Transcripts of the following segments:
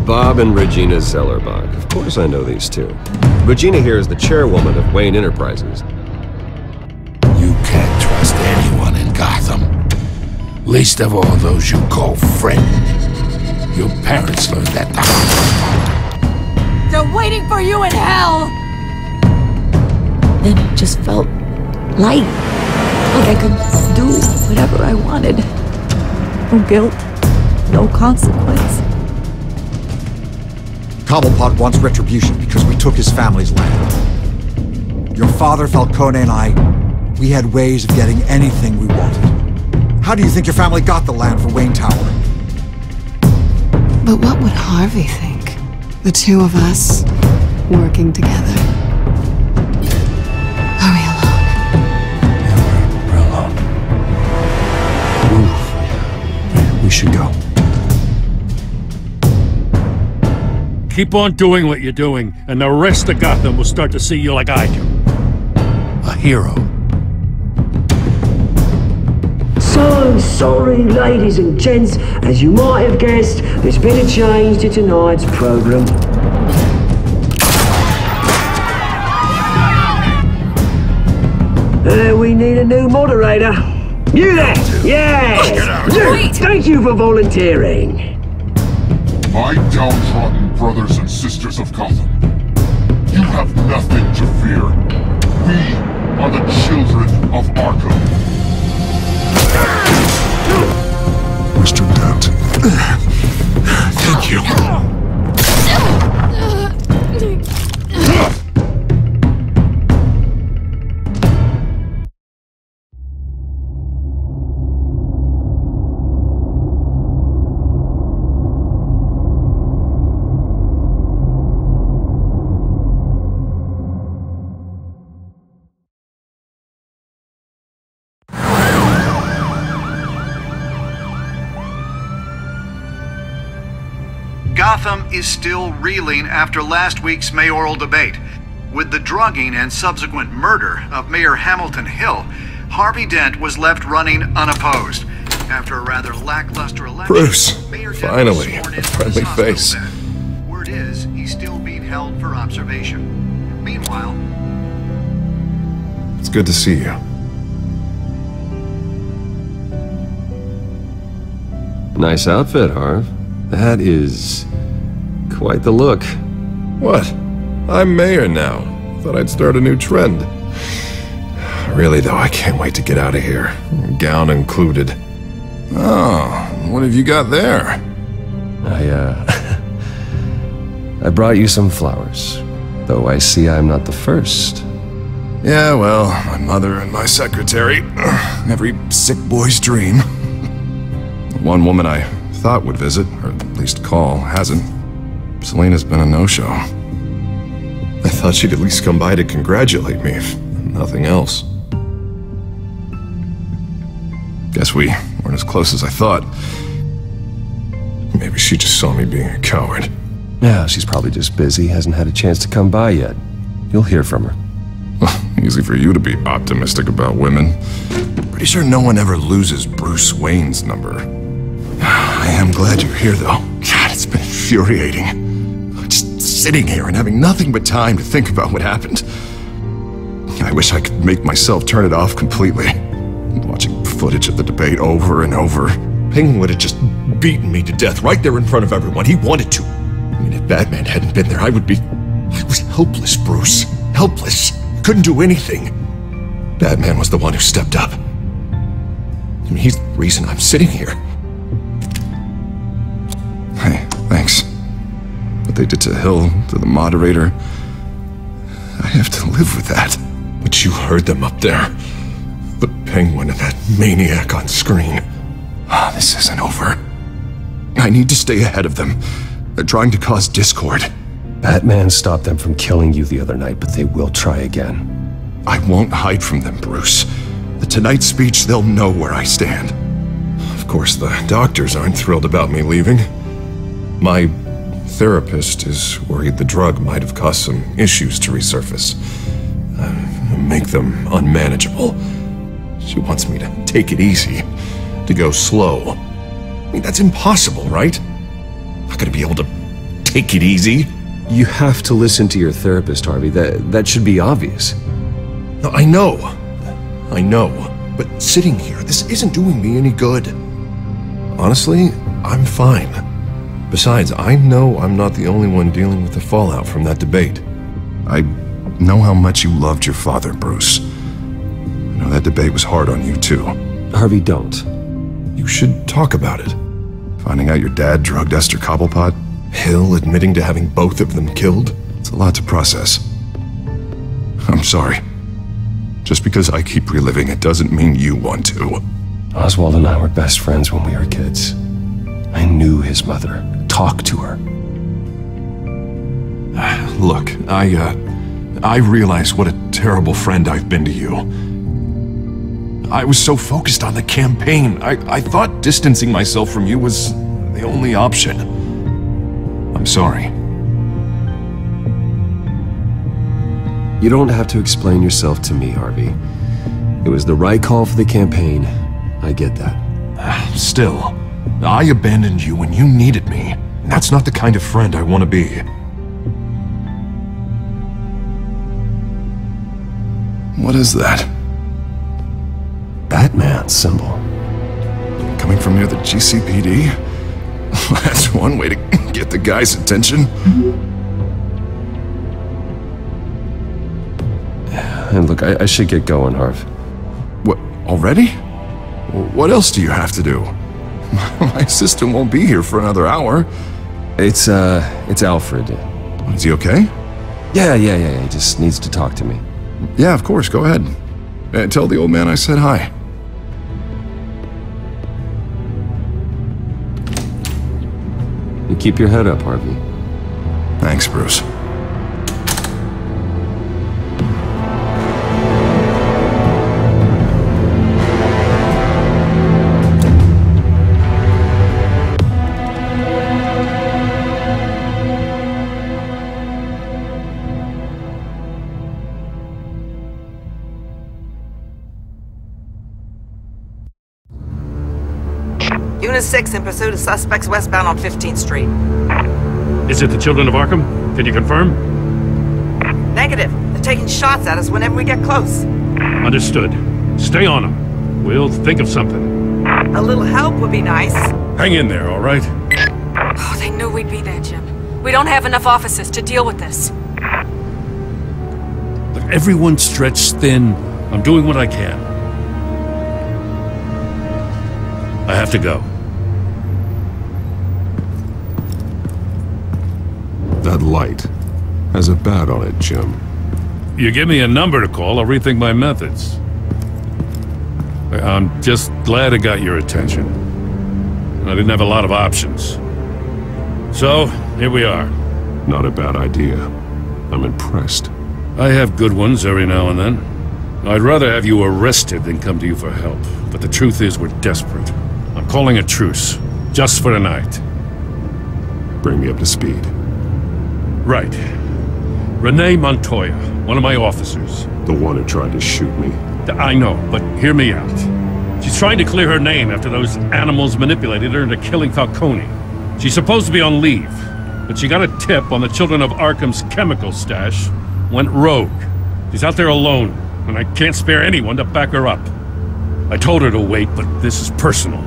Bob and Regina Zellerbach. Of course I know these two. Regina here is the chairwoman of Wayne Enterprises. You can't trust anyone in Gotham. Least of all those you call friend. Your parents learned that the hard way. They're waiting for you in hell! Then it just felt light. Like I could do whatever I wanted. No guilt, no consequence. Cobblepot wants retribution because we took his family's land. Your father, Falcone, and I, we had ways of getting anything we wanted. How do you think your family got the land for Wayne Tower? But what would Harvey think? The two of us working together. Are we alone? Yeah, we're alone. Move. We should go. Keep on doing what you're doing, and the rest of Gotham will start to see you like I do. A hero. So sorry, ladies and gents. As you might have guessed, there's been a change to tonight's program. We need a new moderator. You there! Yeah! You! Thank you for volunteering. My downtrodden brothers and sisters of Gotham, you have nothing to fear. We are the children of Arkham. Mr. Dent. Thank you. Gotham is still reeling after last week's mayoral debate. With the drugging and subsequent murder of Mayor Hamilton Hill, Harvey Dent was left running unopposed. After a rather lackluster election, Bruce, Mayor Dent finally, was sworn a into his friendly hospital face. bed. Word is, he's still being held for observation. Meanwhile, It's good to see you. Nice outfit, Harv. That is quite the look. What? I'm mayor now. Thought I'd start a new trend. Really, though, I can't wait to get out of here. Gown included. Oh, what have you got there? I brought you some flowers. Though I see I'm not the first. Yeah, well, my mother and my secretary. Every sick boy's dream. The one woman I thought would visit, or at least call, hasn't. Selena's been a no-show. I thought she'd at least come by to congratulate me, if nothing else. Guess we weren't as close as I thought. Maybe she just saw me being a coward. Yeah, she's probably just busy, hasn't had a chance to come by yet. You'll hear from her. Easy for you to be optimistic about women. Pretty sure no one ever loses Bruce Wayne's number. I am glad you're here, though. God, it's been infuriating. Just sitting here and having nothing but time to think about what happened. I wish I could make myself turn it off completely. Watching footage of the debate over and over. Penguin would have just beaten me to death right there in front of everyone. He wanted to. I mean, if Batman hadn't been there, I was helpless, Bruce. Helpless. Couldn't do anything. Batman was the one who stepped up. I mean, he's the reason I'm sitting here. Hey, thanks. What they did to Hill, to the moderator, I have to live with that. But you heard them up there. The Penguin and that maniac on screen. This isn't over. I need to stay ahead of them. They're trying to cause discord. Batman stopped them from killing you the other night, but they will try again. I won't hide from them, Bruce. The Tonight speech, they'll know where I stand. Of course, the doctors aren't thrilled about me leaving. My therapist is worried the drug might have caused some issues to resurface. Make them unmanageable. She wants me to take it easy, to go slow. I mean, that's impossible, right? I'm not gonna be able to take it easy? You have to listen to your therapist, Harvey. That should be obvious. No, I know. But sitting here, this isn't doing me any good. Honestly, I'm fine. Besides, I know I'm not the only one dealing with the fallout from that debate. I know how much you loved your father, Bruce. I know that debate was hard on you, too. Harvey, don't. You should talk about it. Finding out your dad drugged Esther Cobblepot, Hill admitting to having both of them killed. It's a lot to process. I'm sorry. Just because I keep reliving it doesn't mean you want to. Oswald and I were best friends when we were kids. I knew his mother. Talked to her. Look, I realize what a terrible friend I've been to you. I was so focused on the campaign. I thought distancing myself from you was the only option. I'm sorry. You don't have to explain yourself to me, Harvey. It was the right call for the campaign. I get that. Still, I abandoned you when you needed me. That's not the kind of friend I want to be. What is that? Batman symbol. Coming from near the GCPD? That's one way to get the guy's attention. And look, I should get going, Harv. What, already? What else do you have to do? My assistant won't be here for another hour. It's Alfred. Is he okay? Yeah, he just needs to talk to me. Yeah, of course, go ahead. Tell the old man I said hi. You keep your head up, Harvey. Thanks, Bruce. Unit 6 in pursuit of suspects westbound on 15th Street. Is it the Children of Arkham? Can you confirm? Negative. They're taking shots at us whenever we get close. Understood. Stay on them. We'll think of something. A little help would be nice. Hang in there, all right? Oh, they knew we'd be there, Jim. We don't have enough officers to deal with this. Look, everyone's stretched thin. I'm doing what I can. I have to go. That light has a bat on it, Jim. You give me a number to call, I'll rethink my methods. I'm just glad it got your attention. I didn't have a lot of options. So, here we are. Not a bad idea. I'm impressed. I have good ones every now and then. I'd rather have you arrested than come to you for help. But the truth is, we're desperate. I'm calling a truce. Just for tonight. Bring me up to speed. Right. Renee Montoya, one of my officers. The one who tried to shoot me. I know, but hear me out. She's trying to clear her name after those animals manipulated her into killing Falcone. She's supposed to be on leave, but she got a tip on the Children of Arkham's chemical stash, went rogue. She's out there alone, and I can't spare anyone to back her up. I told her to wait, but this is personal.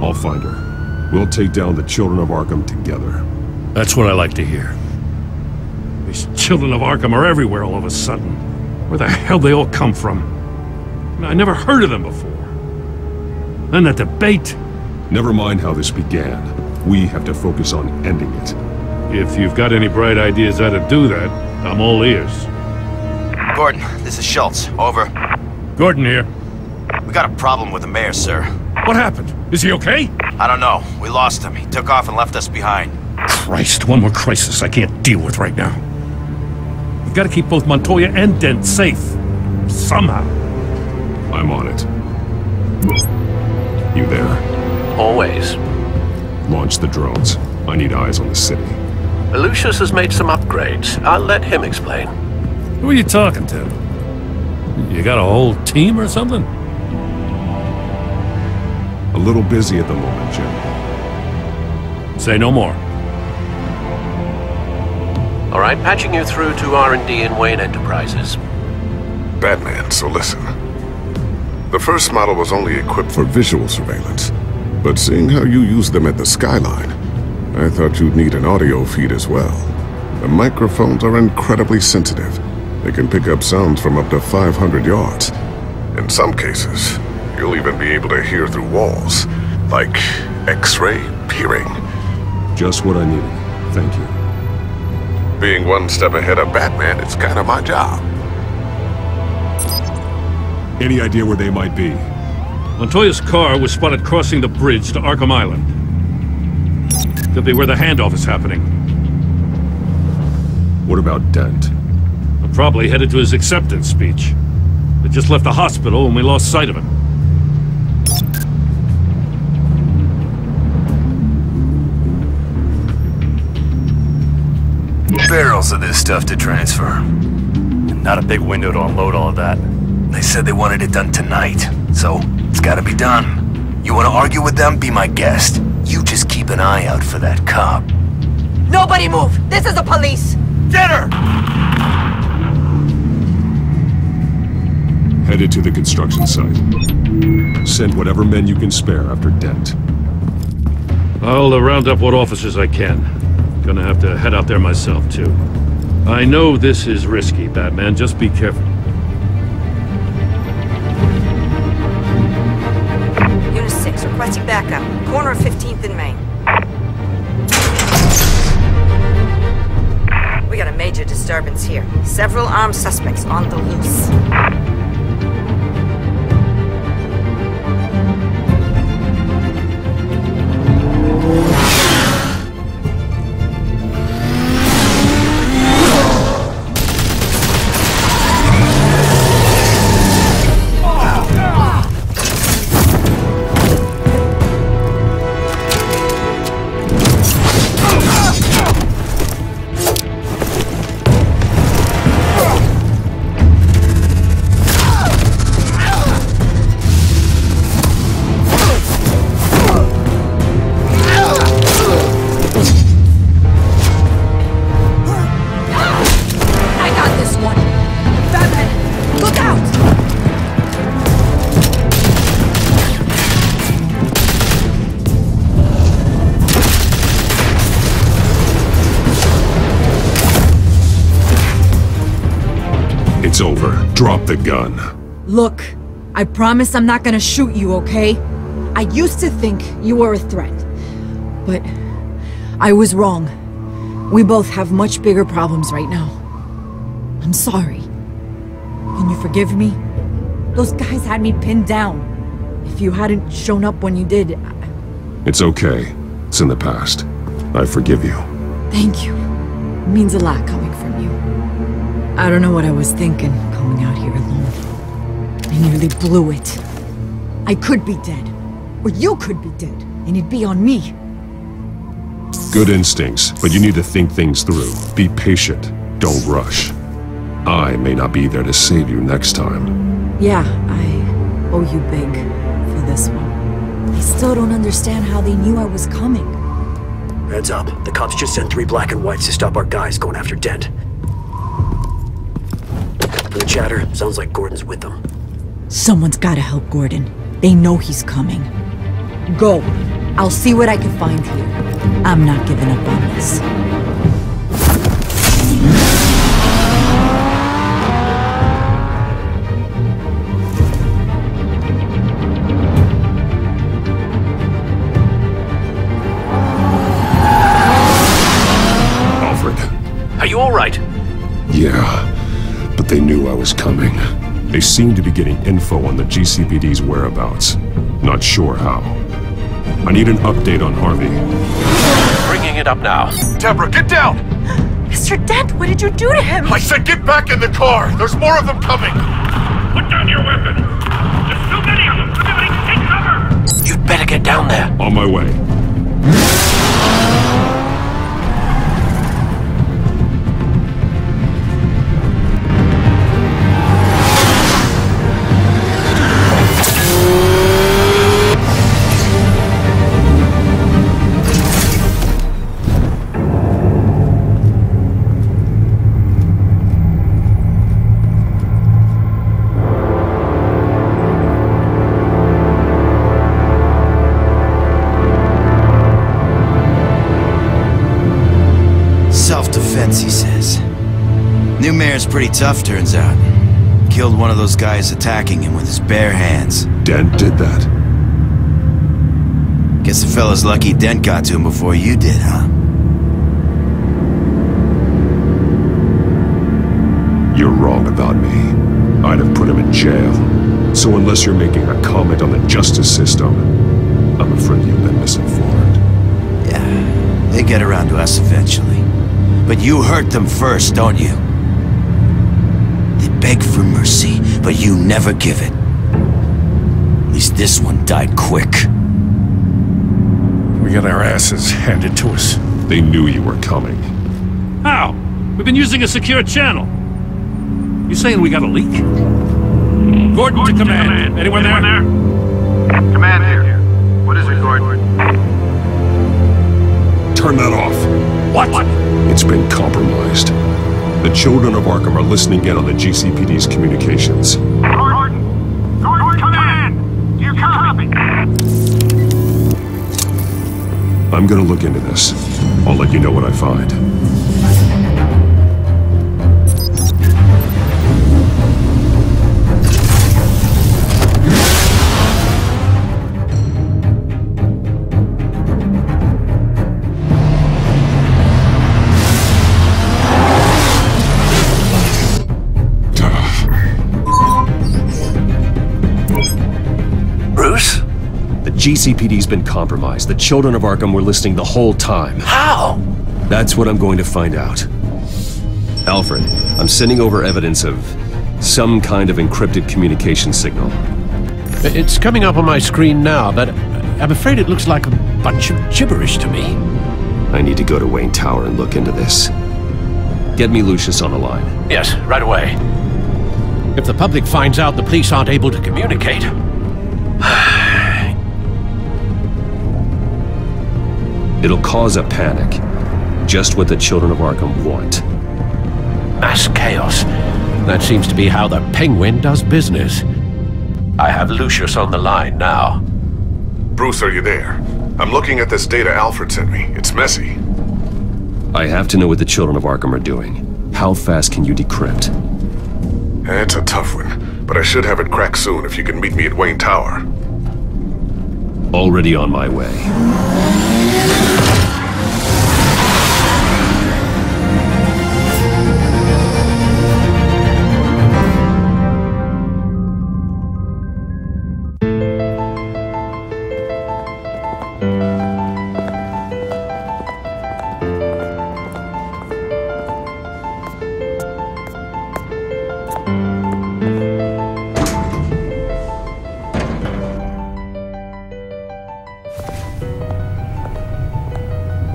I'll find her. We'll take down the Children of Arkham together. That's what I like to hear. These Children of Arkham are everywhere all of a sudden. Where the hell they all come from? I never heard of them before. Then that debate. Never mind how this began. We have to focus on ending it. If you've got any bright ideas how to do that, I'm all ears. Gordon, this is Schultz. Over. Gordon here. We got a problem with the mayor, sir. What happened? Is he okay? I don't know. We lost him. He took off and left us behind. Christ, one more crisis I can't deal with right now. We've got to keep both Montoya and Dent safe. Somehow. I'm on it. You there? Always. Launch the drones. I need eyes on the city. Lucius has made some upgrades. I'll let him explain. Who are you talking to? You got a whole team or something? A little busy at the moment, Jim. Say no more. All right, patching you through to R&D in Wayne Enterprises. Batman, so listen. The first model was only equipped for visual surveillance, but seeing how you use them at the Skyline, I thought you'd need an audio feed as well. The microphones are incredibly sensitive. They can pick up sounds from up to 500 yards. In some cases, you'll even be able to hear through walls, like X-ray peering. Just what I needed. Thank you. Being one step ahead of Batman, it's kind of my job. Any idea where they might be? Montoya's car was spotted crossing the bridge to Arkham Island. Could be where the handoff is happening. What about Dent? Probably headed to his acceptance speech. They just left the hospital and we lost sight of him. Barrels of this stuff to transfer. Not a big window to unload all of that. They said they wanted it done tonight, so it's gotta be done. You wanna argue with them? Be my guest. You just keep an eye out for that cop. Nobody move! This is the police! Get her! Headed to the construction site. Send whatever men you can spare after Dent. I'll round up what officers I can. Gonna have to head out there myself, too. I know this is risky, Batman. Just be careful. Unit 6, requesting backup. Corner of 15th and Main. We got a major disturbance here. Several armed suspects on the loose. It's over. Drop the gun. Look, I promise I'm not gonna shoot you, okay? I used to think you were a threat, but I was wrong. We both have much bigger problems right now. I'm sorry. Can you forgive me? Those guys had me pinned down. If you hadn't shown up when you did, It's okay. It's in the past. I forgive you. Thank you. It means a lot coming from you. I don't know what I was thinking, coming out here alone. I nearly blew it. I could be dead. Or you could be dead, and it'd be on me. Good instincts, but you need to think things through. Be patient. Don't rush. I may not be there to save you next time. Yeah, I owe you big for this one. I still don't understand how they knew I was coming. Heads up. The cops just sent 3 black and whites to stop our guys going after Dent. From the chatter, sounds like Gordon's with them. Someone's gotta help Gordon. They know he's coming. Go. I'll see what I can find here. I'm not giving up on this. Are you all right? Yeah, but they knew I was coming. They seem to be getting info on the GCPD's whereabouts. Not sure how. I need an update on Harvey. Bringing it up now. Deborah, get down! Mr. Dent, what did you do to him? I said get back in the car! There's more of them coming! Put down your weapon! There's too many of them! Everybody take cover! You'd better get down there. On my way. guts, he says. New mayor's pretty tough, turns out. Killed one of those guys attacking him with his bare hands. Dent did that? Guess the fella's lucky Dent got to him before you did, huh? You're wrong about me. I'd have put him in jail. So unless you're making a comment on the justice system, I'm afraid you've been misinformed. Yeah, they get around to us eventually. But you hurt them first, don't you? They beg for mercy, but you never give it. At least this one died quick. We got our asses handed to us. They knew you were coming. How? We've been using a secure channel. You saying we got a leak? Gordon to command. Anyone there? Command here. What is it, Gordon? Turn that off. What? It's been compromised. The children of Arkham are listening in on the GCPD's communications. Gordon! Gordon, command! You copy? I'm gonna look into this. I'll let you know what I find. Bruce? The GCPD's been compromised. The children of Arkham were listening the whole time. How? That's what I'm going to find out. Alfred, I'm sending over evidence of some kind of encrypted communication signal. It's coming up on my screen now, but I'm afraid it looks like a bunch of gibberish to me. I need to go to Wayne Tower and look into this. Get me Lucius on the line. Yes, right away. If the public finds out the police aren't able to communicate... It'll cause a panic. Just what the children of Arkham want. Mass chaos. That seems to be how the Penguin does business. I have Lucius on the line now. Bruce, are you there? I'm looking at this data Alfred sent me. It's messy. I have to know what the children of Arkham are doing. How fast can you decrypt? It's a tough one, but I should have it cracked soon if you can meet me at Wayne Tower. Already on my way.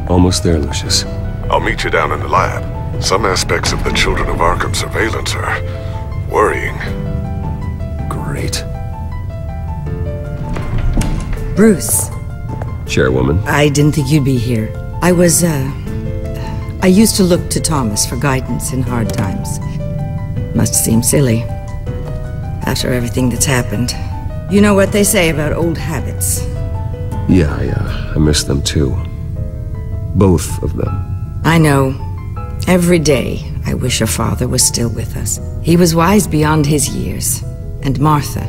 Almost there, Lucius. I'll meet you down in the lab. Some aspects of the Children of Arkham surveillance are worrying. Great. Bruce. Chairwoman. I didn't think you'd be here. I used to look to Thomas for guidance in hard times. Must seem silly. After everything that's happened. You know what they say about old habits. Yeah, I miss them too. Both of them. I know. Every day, I wish your father was still with us. He was wise beyond his years. And Martha,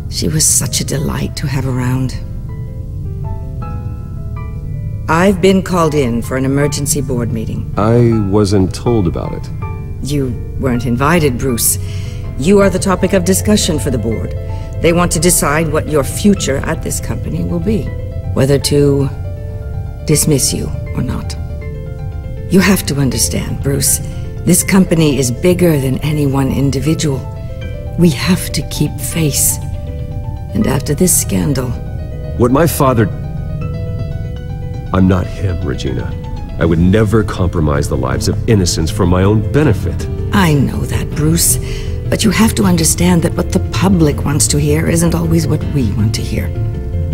she was such a delight to have around. I've been called in for an emergency board meeting. I wasn't told about it. You weren't invited, Bruce. You are the topic of discussion for the board. They want to decide what your future at this company will be. Whether to dismiss you or not. You have to understand, Bruce. This company is bigger than any one individual. We have to keep face. And after this scandal... What my father... I'm not him, Regina. I would never compromise the lives of innocents for my own benefit. I know that, Bruce. But you have to understand that what the public wants to hear isn't always what we want to hear.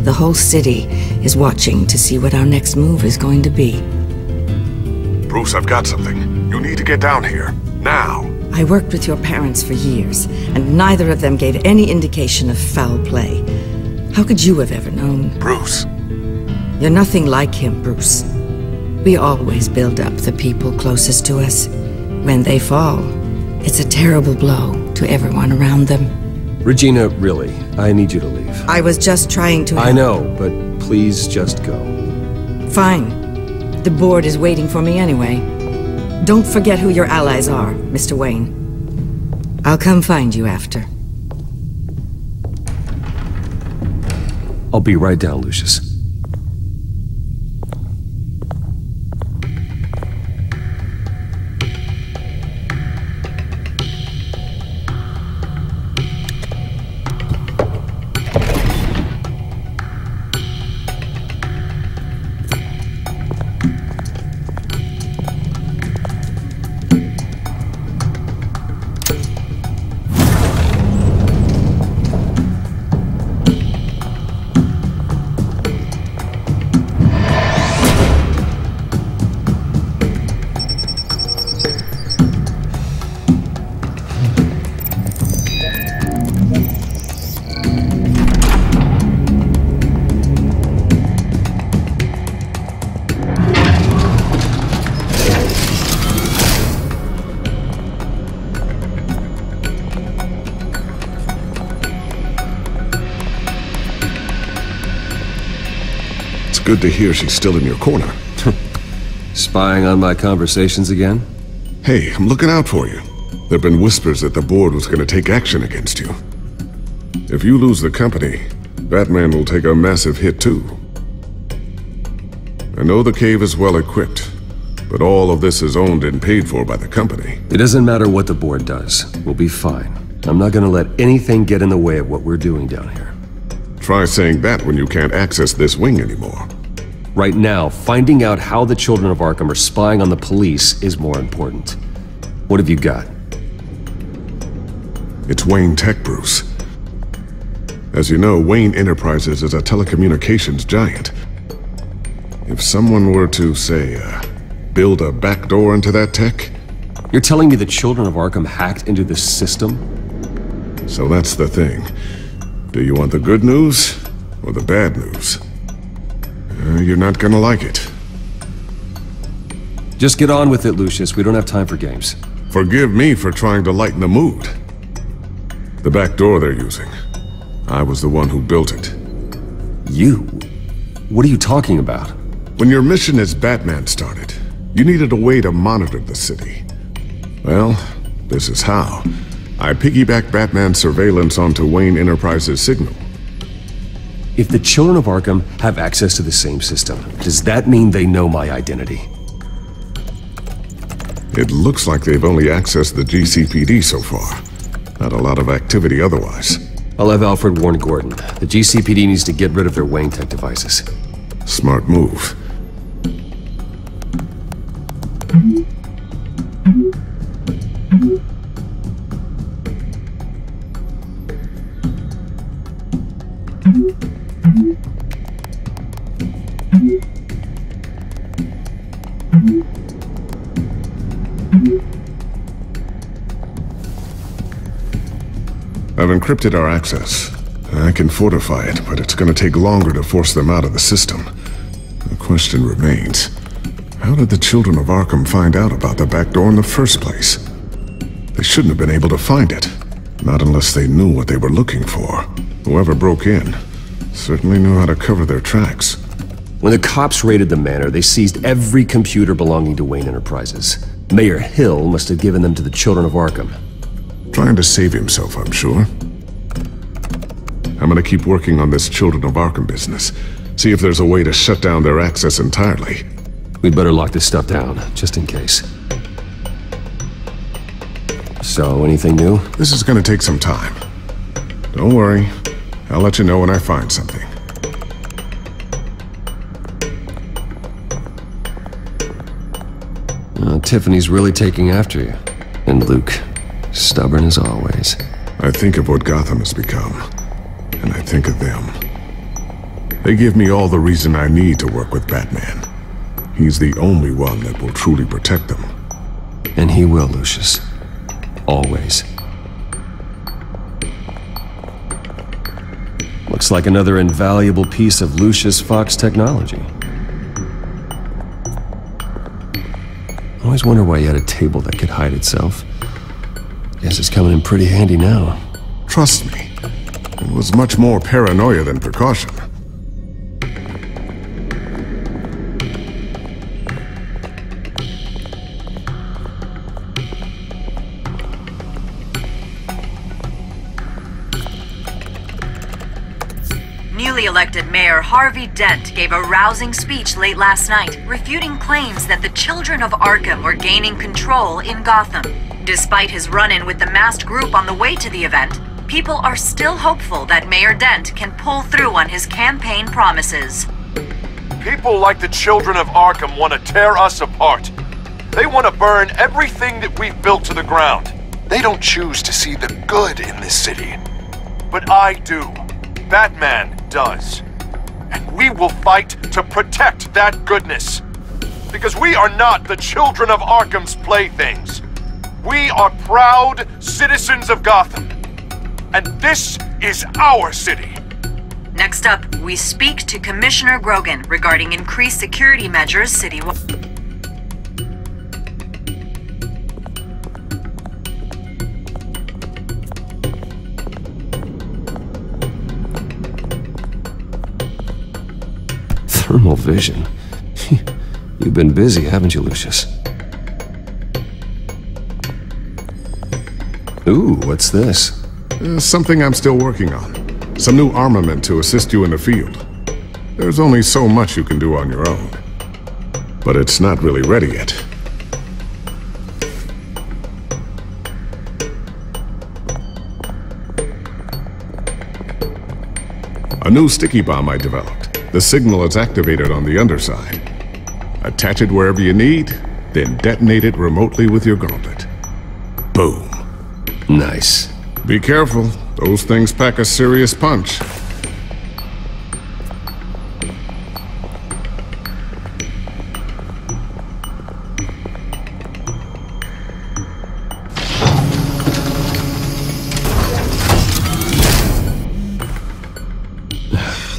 The whole city is watching to see what our next move is going to be. Bruce, I've got something. You need to get down here. Now. I worked with your parents for years, and neither of them gave any indication of foul play. How could you have ever known? Bruce. You're nothing like him, Bruce. We always build up the people closest to us. When they fall, it's a terrible blow to everyone around them. Regina, really, I need you to leave. I was just trying to help. I know, but please just go. Fine. The board is waiting for me anyway. Don't forget who your allies are, Mr. Wayne. I'll come find you after. I'll be right down, Lucius. Good to hear she's still in your corner. Spying on my conversations again? Hey, I'm looking out for you. There've been whispers that the board was going to take action against you. If you lose the company, Batman will take a massive hit too. I know the cave is well equipped, but all of this is owned and paid for by the company. It doesn't matter what the board does. We'll be fine. I'm not gonna let anything get in the way of what we're doing down here. Try saying that when you can't access this wing anymore. Right now, finding out how the children of Arkham are spying on the police is more important. What have you got? It's Wayne Tech, Bruce. As you know, Wayne Enterprises is a telecommunications giant. If someone were to, say, build a backdoor into that tech... You're telling me the children of Arkham hacked into this system? So that's the thing. Do you want the good news or the bad news? You're not gonna like it. Just get on with it, Lucius. We don't have time for games. Forgive me for trying to lighten the mood. The back door they're using. I was the one who built it. You? What are you talking about? When your mission as Batman started, you needed a way to monitor the city. Well, this is how. I piggybacked Batman's surveillance onto Wayne Enterprises' signal. If the children of Arkham have access to the same system, does that mean they know my identity? It looks like they've only accessed the GCPD so far. Not a lot of activity otherwise. I'll have Alfred warn Gordon. The GCPD needs to get rid of their Wayne Tech devices. Smart move. I've encrypted our access. I can fortify it, but it's going to take longer to force them out of the system. The question remains, how did the children of Arkham find out about the back door in the first place? They shouldn't have been able to find it. Not unless they knew what they were looking for. Whoever broke in certainly knew how to cover their tracks. When the cops raided the manor, they seized every computer belonging to Wayne Enterprises. Mayor Hill must have given them to the children of Arkham. Trying to save himself, I'm sure. I'm gonna keep working on this Children of Arkham business. See if there's a way to shut down their access entirely. We'd better lock this stuff down, just in case. So, anything new? This is gonna take some time. Don't worry. I'll let you know when I find something. Tiffany's really taking after you. And Luke, stubborn as always. I think of what Gotham has become, and I think of them. They give me all the reason I need to work with Batman. He's the only one that will truly protect them. And he will, Lucius. Always. Looks like another invaluable piece of Lucius Fox technology. Always wonder why you had a table that could hide itself. Guess it's coming in pretty handy now. Trust me, it was much more paranoia than precaution. Newly elected Mayor Harvey Dent gave a rousing speech late last night, refuting claims that the children of Arkham were gaining control in Gotham. Despite his run-in with the masked group on the way to the event, people are still hopeful that Mayor Dent can pull through on his campaign promises. People like the children of Arkham want to tear us apart. They want to burn everything that we've built to the ground. They don't choose to see the good in this city. But I do. Batman does. And we will fight to protect that goodness. Because we are not the children of Arkham's playthings. We are proud citizens of Gotham. And this is our city. Next up, we speak to Commissioner Grogan regarding increased security measures citywide. Thermal vision. You've been busy, haven't you, Lucius? Ooh, what's this? Something I'm still working on. Some new armament to assist you in the field. There's only so much you can do on your own. But it's not really ready yet. A new sticky bomb I developed. The signal is activated on the underside. Attach it wherever you need, then detonate it remotely with your gauntlet. Boom. Nice. Be careful. Those things pack a serious punch.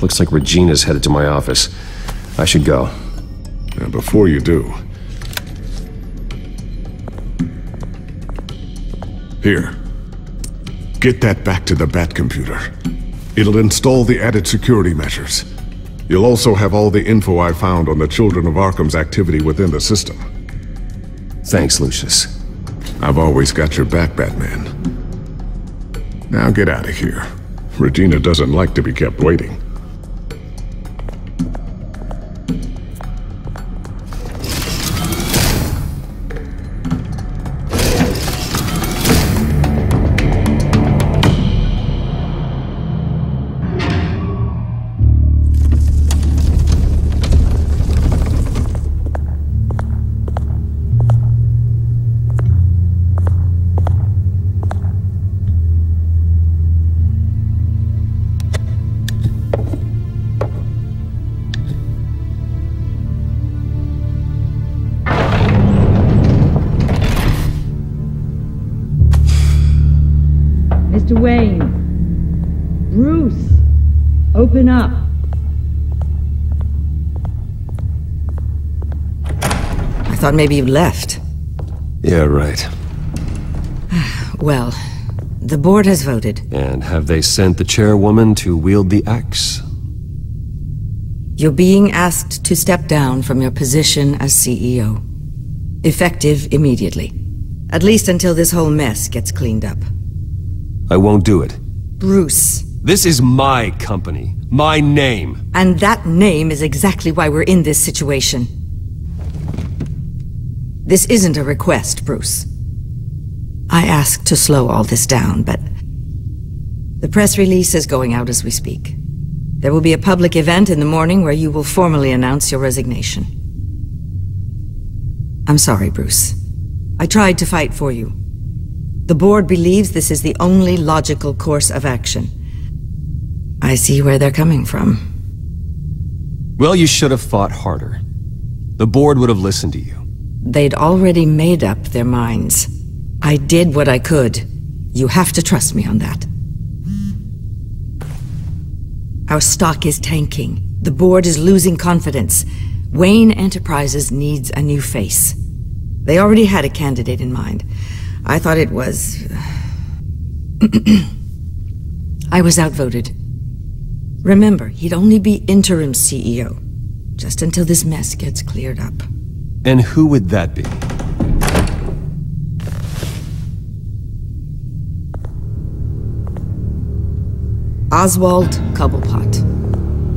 Looks like Regina's headed to my office. I should go. And before you do... Here. Get that back to the Bat computer. It'll install the added security measures. You'll also have all the info I found on the Children of Arkham's activity within the system. Thanks, Lucius. I've always got your back, Batman. Now get out of here. Regina doesn't like to be kept waiting. Mr. Wayne. Bruce. Open up. I thought maybe you'd left. Yeah, right. Well, the board has voted. And have they sent the chairwoman to wield the axe? You're being asked to step down from your position as CEO. Effective immediately. At least until this whole mess gets cleaned up. I won't do it. Bruce. This is my company. My name. And that name is exactly why we're in this situation. This isn't a request, Bruce. I asked to slow all this down, but... the press release is going out as we speak. There will be a public event in the morning where you will formally announce your resignation. I'm sorry, Bruce. I tried to fight for you. The board believes this is the only logical course of action. I see where they're coming from. Well, you should have fought harder. The board would have listened to you. They'd already made up their minds. I did what I could. You have to trust me on that. Our stock is tanking. The board is losing confidence. Wayne Enterprises needs a new face. They already had a candidate in mind. I thought it was... I was outvoted. Remember, he'd only be interim CEO, just until this mess gets cleared up. And who would that be? Oswald Cobblepot.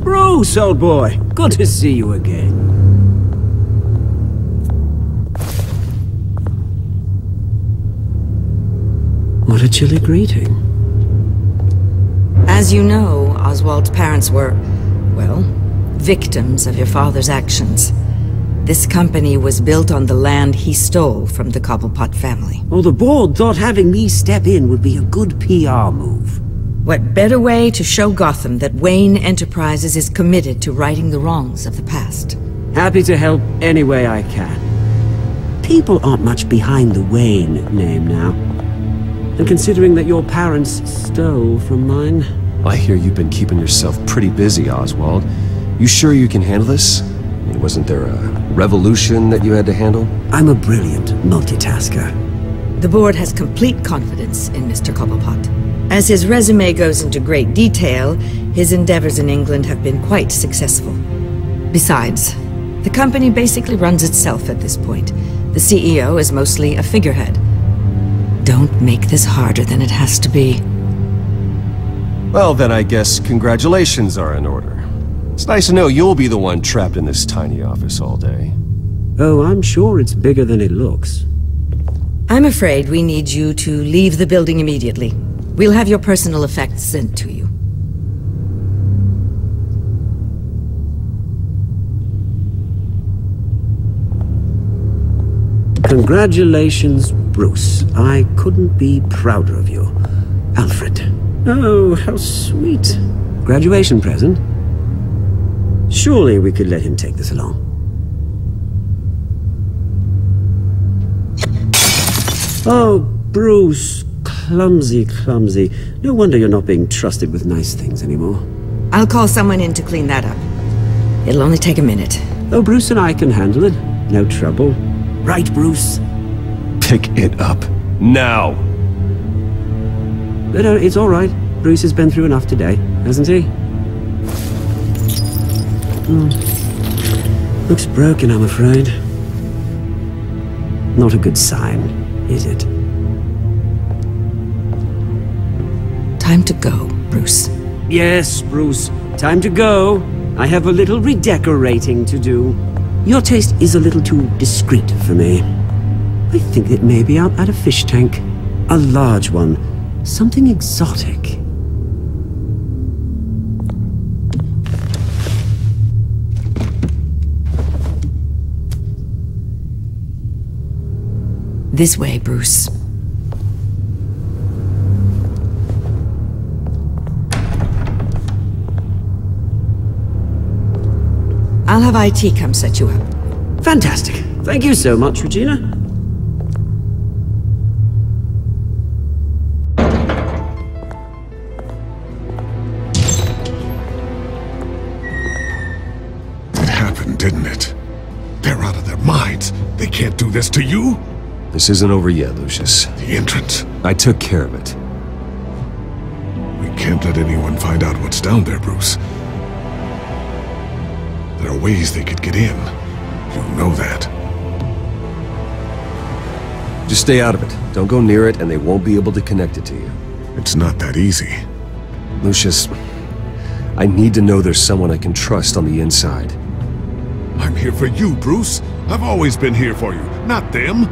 Bruce, old boy. Good to see you again. What a chilly greeting. As you know, Oswald's parents were, well, victims of your father's actions. This company was built on the land he stole from the Cobblepot family. Well, the board thought having me step in would be a good PR move. What better way to show Gotham that Wayne Enterprises is committed to righting the wrongs of the past? Happy to help any way I can. People aren't much behind the Wayne name now. And considering that your parents stole from mine... I hear you've been keeping yourself pretty busy, Oswald. You sure you can handle this? I mean, wasn't there a revolution that you had to handle? I'm a brilliant multitasker. The board has complete confidence in Mr. Cobblepot. As his resume goes into great detail, his endeavors in England have been quite successful. Besides, the company basically runs itself at this point. The CEO is mostly a figurehead. Don't make this harder than it has to be. Well, then I guess congratulations are in order. It's nice to know you'll be the one trapped in this tiny office all day. Oh, I'm sure it's bigger than it looks. I'm afraid we need you to leave the building immediately. We'll have your personal effects sent to you. Congratulations, Bruce. I couldn't be prouder of you. Alfred. Oh, how sweet. Graduation present? Surely we could let him take this along. Oh, Bruce. Clumsy, clumsy. No wonder you're not being trusted with nice things anymore. I'll call someone in to clean that up. It'll only take a minute. Oh, Bruce and I can handle it. No trouble. Right, Bruce? Pick it up. Now! But it's all right. Bruce has been through enough today, hasn't he? Looks broken, I'm afraid. Not a good sign, is it? Time to go, Bruce. Yes, Bruce. Time to go. I have a little redecorating to do. Your taste is a little too discreet for me. I think that maybe I'll add a fish tank. A large one. Something exotic. This way, Bruce. I'll have IT come set you up. Fantastic. Thank you so much, Regina. It happened, didn't it? They're out of their minds. They can't do this to you? This isn't over yet, Lucius. The entrance. I took care of it. We can't let anyone find out what's down there, Bruce. There are ways they could get in. You know that. Just stay out of it. Don't go near it, and they won't be able to connect it to you. It's not that easy. Lucius, I need to know there's someone I can trust on the inside. I'm here for you, Bruce. I've always been here for you, not them.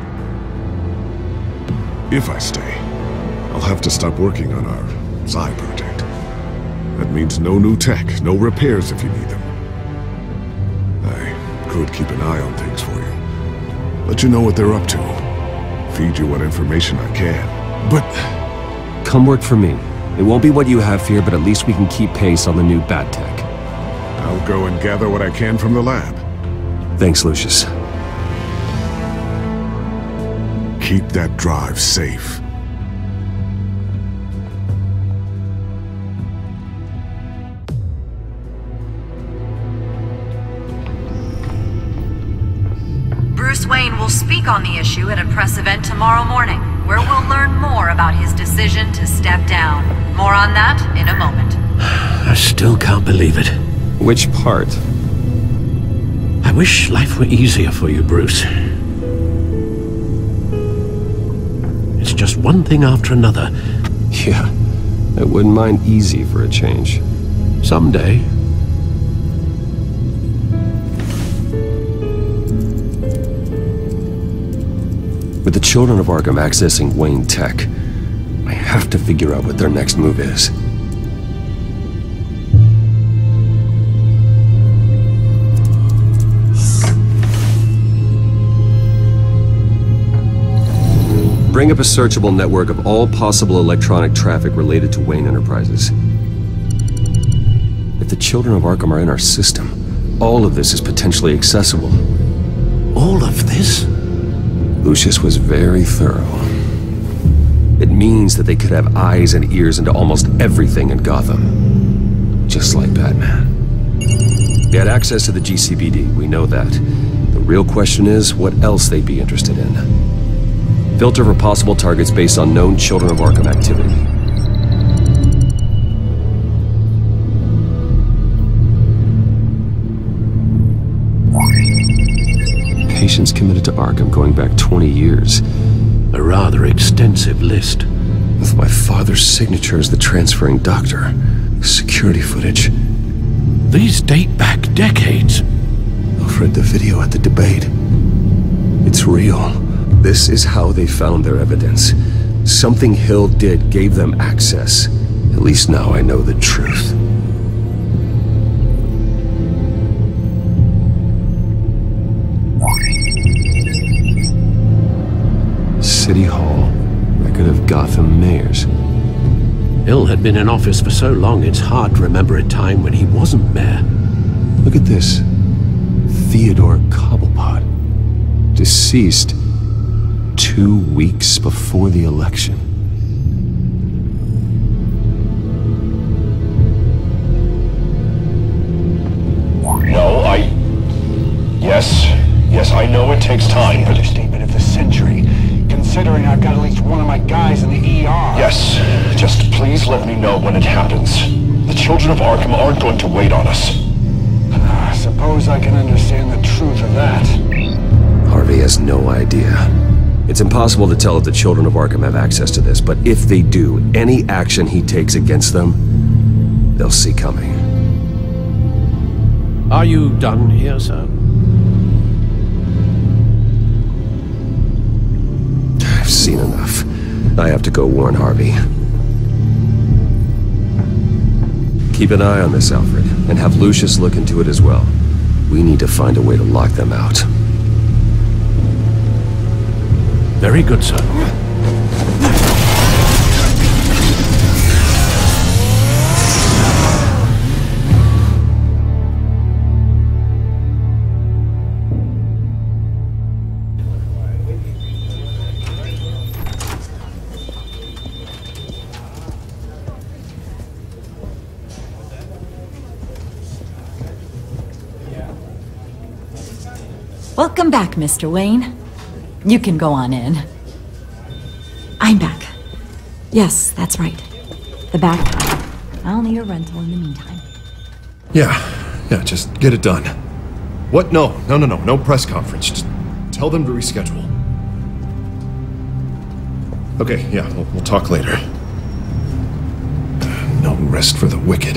If I stay, I'll have to stop working on our side project. That means no new tech, no repairs if you need them. I could keep an eye on things for you. Let you know what they're up to. Feed you what information I can. But... Come work for me. It won't be what you have here, but at least we can keep pace on the new bad tech. I'll go and gather what I can from the lab. Thanks, Lucius. Keep that drive safe. Bruce Wayne will speak on the issue at a press event tomorrow morning, where we'll learn more about his decision to step down. More on that in a moment. I still can't believe it. Which part? I wish life were easier for you, Bruce. It's just one thing after another. Yeah, I wouldn't mind easy for a change. Someday. With the children of Arkham accessing Wayne Tech, I have to figure out what their next move is. Bring up a searchable network of all possible electronic traffic related to Wayne Enterprises. If the children of Arkham are in our system, all of this is potentially accessible. All of this? Lucius was very thorough. It means that they could have eyes and ears into almost everything in Gotham. Just like Batman. He had access to the GCPD, we know that. The real question is, what else they'd be interested in. Filter for possible targets based on known Children of Arkham activity. Patients committed to Arkham going back 20 years. A rather extensive list. With my father's signature as the transferring doctor. Security footage. These date back decades. I've read the video at the debate. It's real. This is how they found their evidence. Something Hill did gave them access. At least now I know the truth. City Hall. Record of Gotham mayors. Hill had been in office for so long, it's hard to remember a time when he wasn't mayor. Look at this. Theodore Cobblepot. Deceased 2 weeks before the election. No, Yes, I know it takes time, but... Understatement of the century, considering I've got at least one of my guys in the ER. Yes, just please let me know when it happens. The children of Arkham aren't going to wait on us. I suppose I can understand the truth of that. Harvey has no idea. It's impossible to tell if the children of Arkham have access to this, but if they do, any action he takes against them, they'll see coming. Are you done here, sir? I've seen enough. I have to go warn Harvey. Keep an eye on this, Alfred, and have Lucius look into it as well. We need to find a way to lock them out. Very good, sir. Welcome back, Mr. Wayne. You can go on in. I'm back. Yes, that's right. The back. I'll need a rental in the meantime. Yeah, just get it done. What? No press conference. Just tell them to reschedule. Okay, yeah, we'll talk later. No rest for the wicked.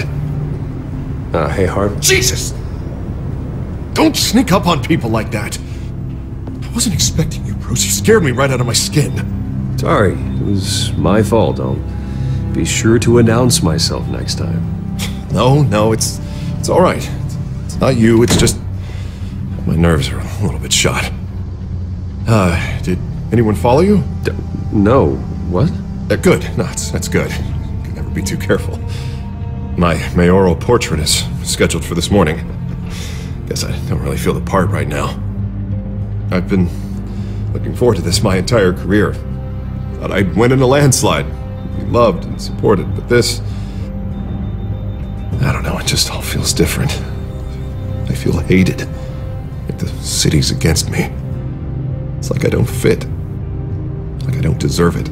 Hey, Harv. Jesus! Don't sneak up on people like that. I wasn't expecting you, Bruce. You scared me right out of my skin. Sorry, it was my fault. I'll be sure to announce myself next time. No, it's all right. It's not you, it's just my nerves are a little bit shot. Did anyone follow you? No. What? Good. No, that's good. Can never be too careful. My mayoral portrait is scheduled for this morning. Guess I don't really feel the part right now. I've been looking forward to this my entire career. Thought I'd win in a landslide, be loved and supported, but this... I don't know, it just all feels different. I feel hated, like the city's against me. It's like I don't fit. Like I don't deserve it.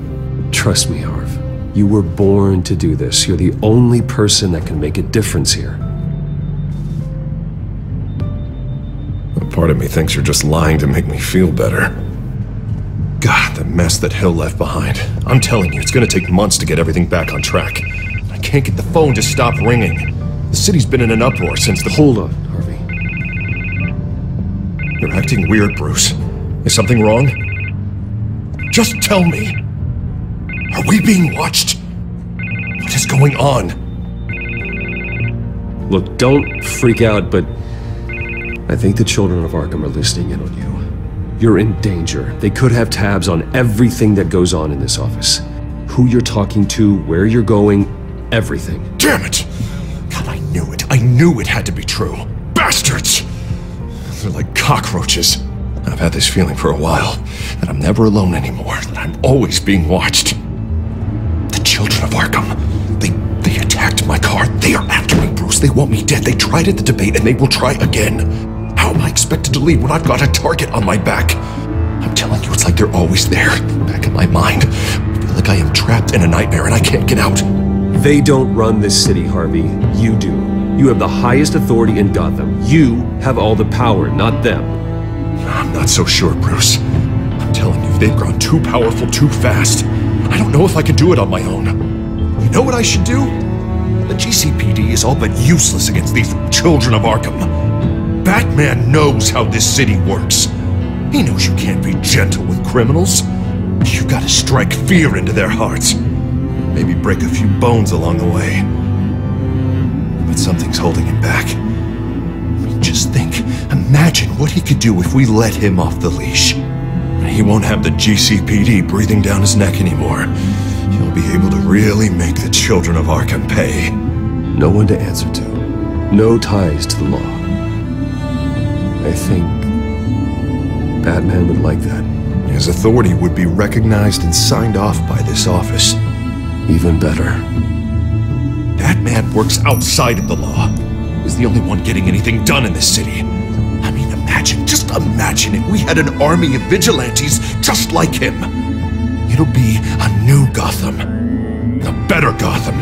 Trust me, Harv. You were born to do this. You're the only person that can make a difference here. A part of me thinks you're just lying to make me feel better. God, the mess that Hill left behind. I'm telling you, it's gonna take months to get everything back on track. I can't get the phone to stop ringing. The city's been in an uproar since the— Hold on, Harvey. You're acting weird, Bruce. Is something wrong? Just tell me. Are we being watched? What is going on? Look, don't freak out, but I think the children of Arkham are listening in on you. You're in danger. They could have tabs on everything that goes on in this office. Who you're talking to, where you're going, everything. Damn it! God, I knew it. I knew it had to be true. Bastards! They're like cockroaches. I've had this feeling for a while, that I'm never alone anymore, that I'm always being watched. The children of Arkham, they attacked my car. They are after me, Bruce. They want me dead. They tried at the debate, and they will try again. How am I expected to leave when I've got a target on my back? I'm telling you, it's like they're always there, back in my mind. I feel like I am trapped in a nightmare and I can't get out. They don't run this city, Harvey. You do. You have the highest authority in Gotham. You have all the power, not them. I'm not so sure, Bruce. I'm telling you, they've grown too powerful too fast. I don't know if I could do it on my own. You know what I should do? The GCPD is all but useless against these children of Arkham. Batman knows how this city works. He knows you can't be gentle with criminals. You gotta strike fear into their hearts. Maybe break a few bones along the way. But something's holding him back. Just think, imagine what he could do if we let him off the leash. He won't have the GCPD breathing down his neck anymore. He'll be able to really make the children of Arkham pay. No one to answer to. No ties to the law. I think Batman would like that. His authority would be recognized and signed off by this office. Even better. Batman works outside of the law. He's the only one getting anything done in this city. I mean, just imagine if we had an army of vigilantes just like him. It'll be a new Gotham. A better Gotham.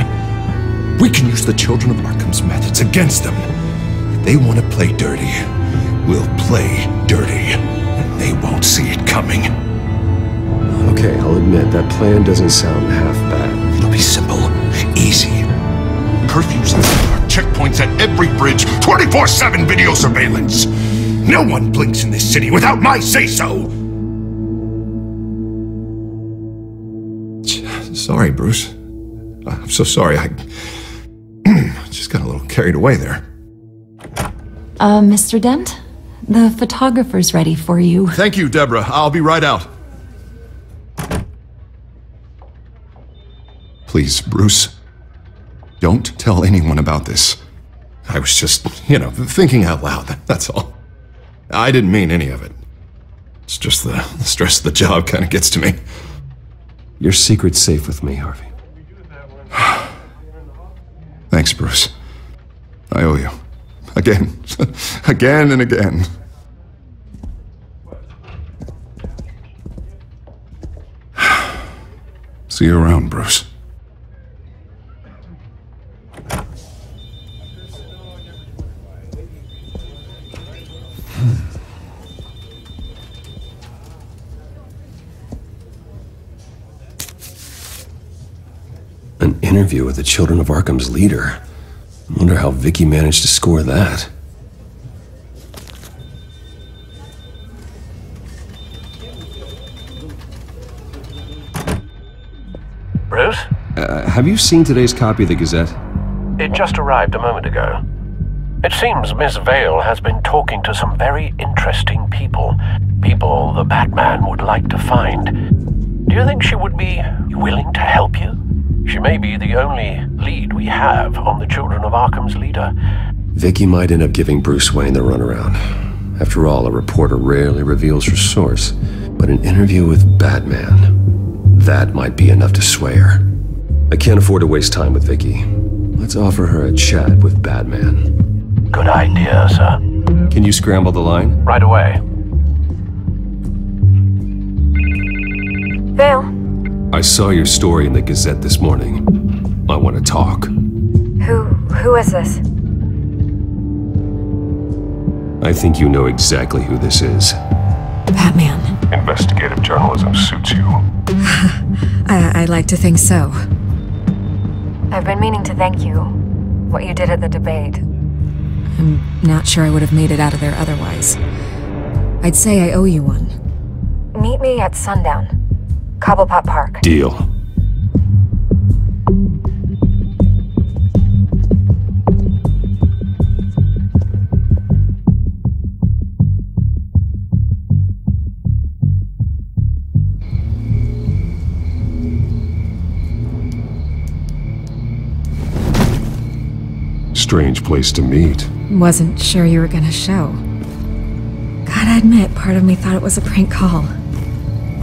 We can use the children of Arkham's methods against them. If they want to play dirty, we'll play dirty. And they won't see it coming. Okay, I'll admit, that plan doesn't sound half bad. It'll be simple, easy. Curfews in the dark, checkpoints at every bridge, 24/7 video surveillance. No one blinks in this city without my say-so. Sorry, Bruce. I'm so sorry. I just got a little carried away there. Mr. Dent? The photographer's ready for you. Thank you, Deborah. I'll be right out. Please, Bruce. Don't tell anyone about this. I was just, thinking out loud, that's all. I didn't mean any of it. It's just the stress of the job kind of gets to me. Your secret's safe with me, Harvey. Thanks, Bruce. I owe you. Again. Again and again. See you around, Bruce. An interview with the Children of Arkham's leader. I wonder how Vicky managed to score that. Bruce? Have you seen today's copy of the Gazette? It just arrived a moment ago. It seems Miss Vale has been talking to some very interesting people. People the Batman would like to find. Do you think she would be willing to help you? She may be the only lead we have on the Children of Arkham's leader. Vicky might end up giving Bruce Wayne the runaround. After all, a reporter rarely reveals her source. But an interview with Batman, that might be enough to sway her. I can't afford to waste time with Vicky. Let's offer her a chat with Batman. Good idea, sir. Can you scramble the line? Right away. Vale. I saw your story in the Gazette this morning. I want to talk. Who is this? I think you know exactly who this is. Batman. Investigative journalism suits you. I like to think so. I've been meaning to thank you. What you did at the debate. I'm not sure I would have made it out of there otherwise. I'd say I owe you one. Meet me at sundown. Cobblepot Park. Deal. Strange place to meet. Wasn't sure you were gonna show. Gotta admit, part of me thought it was a prank call.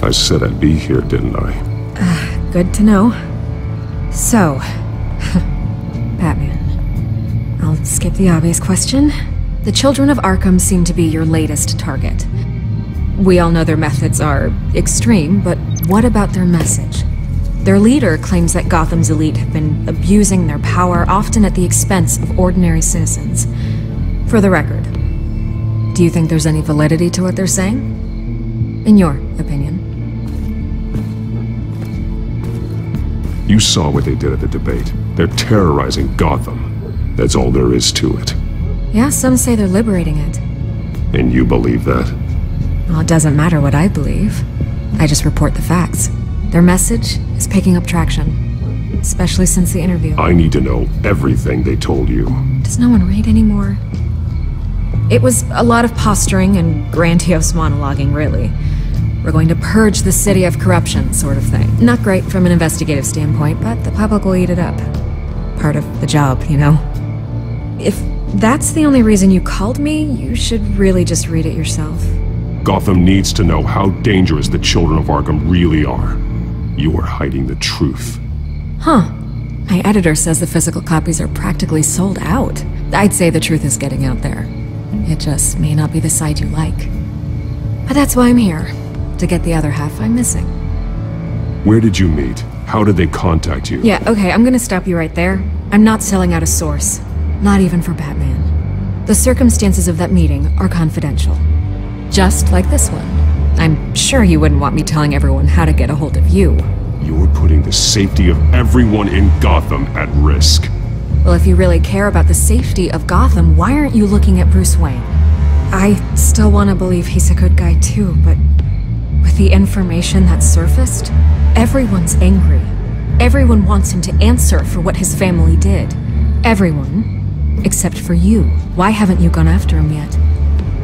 I said I'd be here, didn't I? Good to know. So, Batman. I'll skip the obvious question. The children of Arkham seem to be your latest target. We all know their methods are extreme, but what about their message? Their leader claims that Gotham's elite have been abusing their power, often at the expense of ordinary citizens. For the record, do you think there's any validity to what they're saying? In your opinion? You saw what they did at the debate. They're terrorizing Gotham. That's all there is to it. Yeah, some say they're liberating it. And you believe that? Well, it doesn't matter what I believe. I just report the facts. Their message is picking up traction, especially since the interview. I need to know everything they told you. Does no one read anymore? It was a lot of posturing and grandiose monologuing, really. We're going to purge the city of corruption, sort of thing. Not great from an investigative standpoint, but the public will eat it up. Part of the job, you know? If that's the only reason you called me, you should really just read it yourself. Gotham needs to know how dangerous the children of Arkham really are. You are hiding the truth. Huh. My editor says the physical copies are practically sold out. I'd say the truth is getting out there. It just may not be the side you like. But that's why I'm here. To get the other half I'm missing. Where did you meet? How did they contact you? Yeah, okay, I'm gonna stop you right there. I'm not selling out a source. Not even for Batman. The circumstances of that meeting are confidential. Just like this one. I'm sure you wouldn't want me telling everyone how to get a hold of you. You're putting the safety of everyone in Gotham at risk. Well, if you really care about the safety of Gotham, why aren't you looking at Bruce Wayne? I still want to believe he's a good guy too, but with the information that surfaced, everyone's angry. Everyone wants him to answer for what his family did. Everyone, except for you. Why haven't you gone after him yet?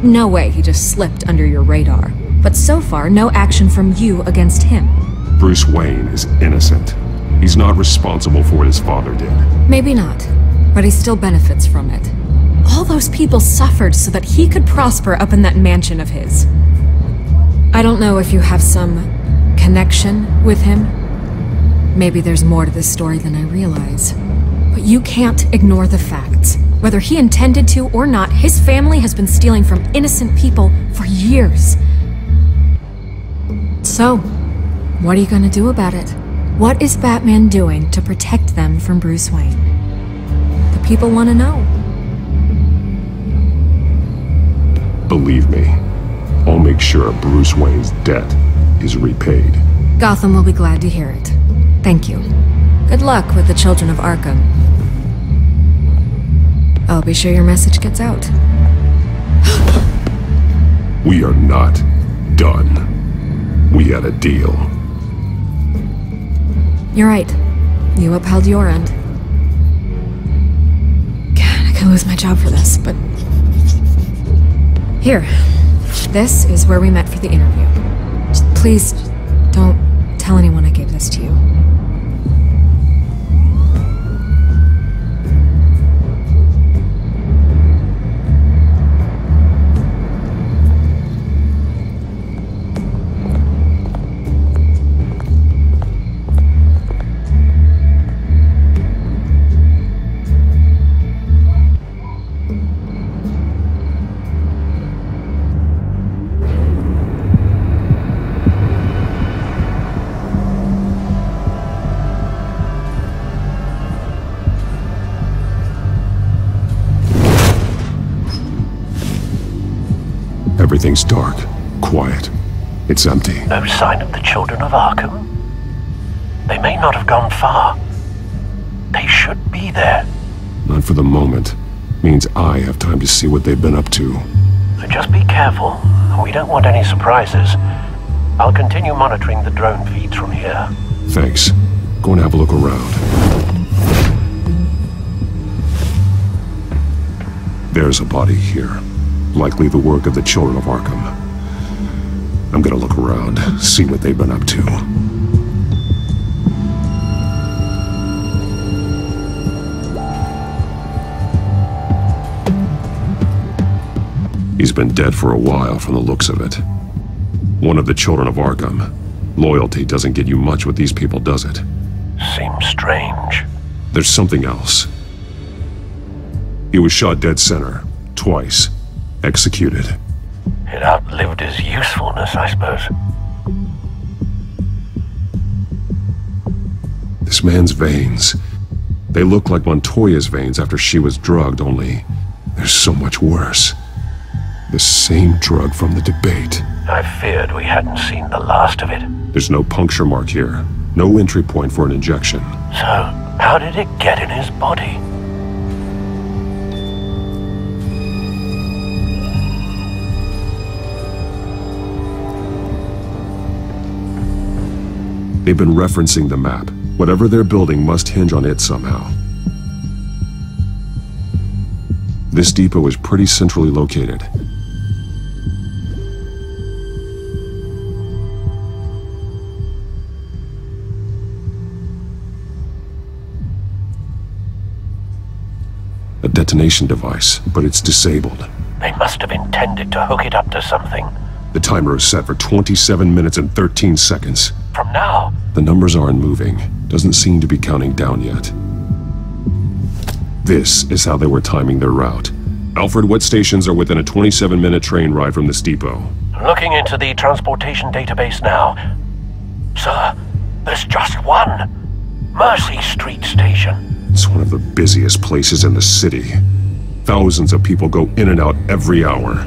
No way he just slipped under your radar. But so far, no action from you against him. Bruce Wayne is innocent. He's not responsible for what his father did. Maybe not, but he still benefits from it. All those people suffered so that he could prosper up in that mansion of his. I don't know if you have some connection with him. Maybe there's more to this story than I realize. But you can't ignore the facts. Whether he intended to or not, his family has been stealing from innocent people for years. So, what are you gonna do about it? What is Batman doing to protect them from Bruce Wayne? The people want to know. Believe me, I'll make sure Bruce Wayne's debt is repaid. Gotham will be glad to hear it. Thank you. Good luck with the children of Arkham. I'll be sure your message gets out. We are not done. We had a deal. You're right. You upheld your end. God, I could lose my job for this, but... Here. This is where we met for the interview. Just please, don't tell anyone I gave this to you. Everything's dark, quiet. It's empty. No sign of the children of Arkham? They may not have gone far. They should be there. Not for the moment. Means I have time to see what they've been up to. Just be careful. We don't want any surprises. I'll continue monitoring the drone feeds from here. Thanks. Go and have a look around. There's a body here. Likely the work of the children of Arkham. I'm gonna look around, see what they've been up to. He's been dead for a while from the looks of it. One of the children of Arkham. Loyalty doesn't get you much with these people, does it? Seems strange. There's something else. He was shot dead center, twice. Executed. It outlived his usefulness, I suppose. This man's veins. They look like Montoya's veins after she was drugged, only they're so much worse. The same drug from the debate. I feared we hadn't seen the last of it. There's no puncture mark here. No entry point for an injection. So, how did it get in his body? They've been referencing the map. Whatever they're building must hinge on it somehow. This depot is pretty centrally located. A detonation device, but it's disabled. They must have intended to hook it up to something. The timer is set for 27 minutes and 13 seconds. From now? The numbers aren't moving. Doesn't seem to be counting down yet. This is how they were timing their route. Alfred, what stations are within a 27-minute train ride from this depot? Looking into the transportation database now. Sir, there's just one. Mercy Street Station. It's one of the busiest places in the city. Thousands of people go in and out every hour.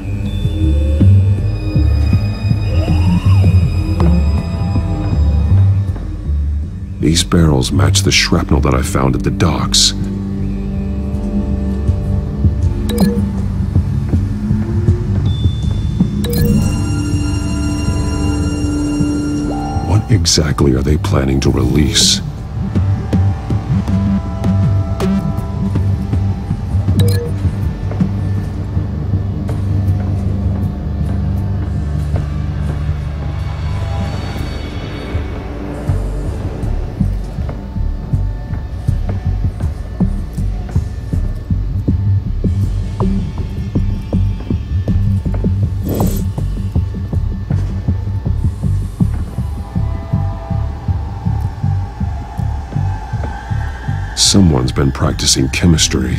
These barrels match the shrapnel that I found at the docks. What exactly are they planning to release? Someone's been practicing chemistry.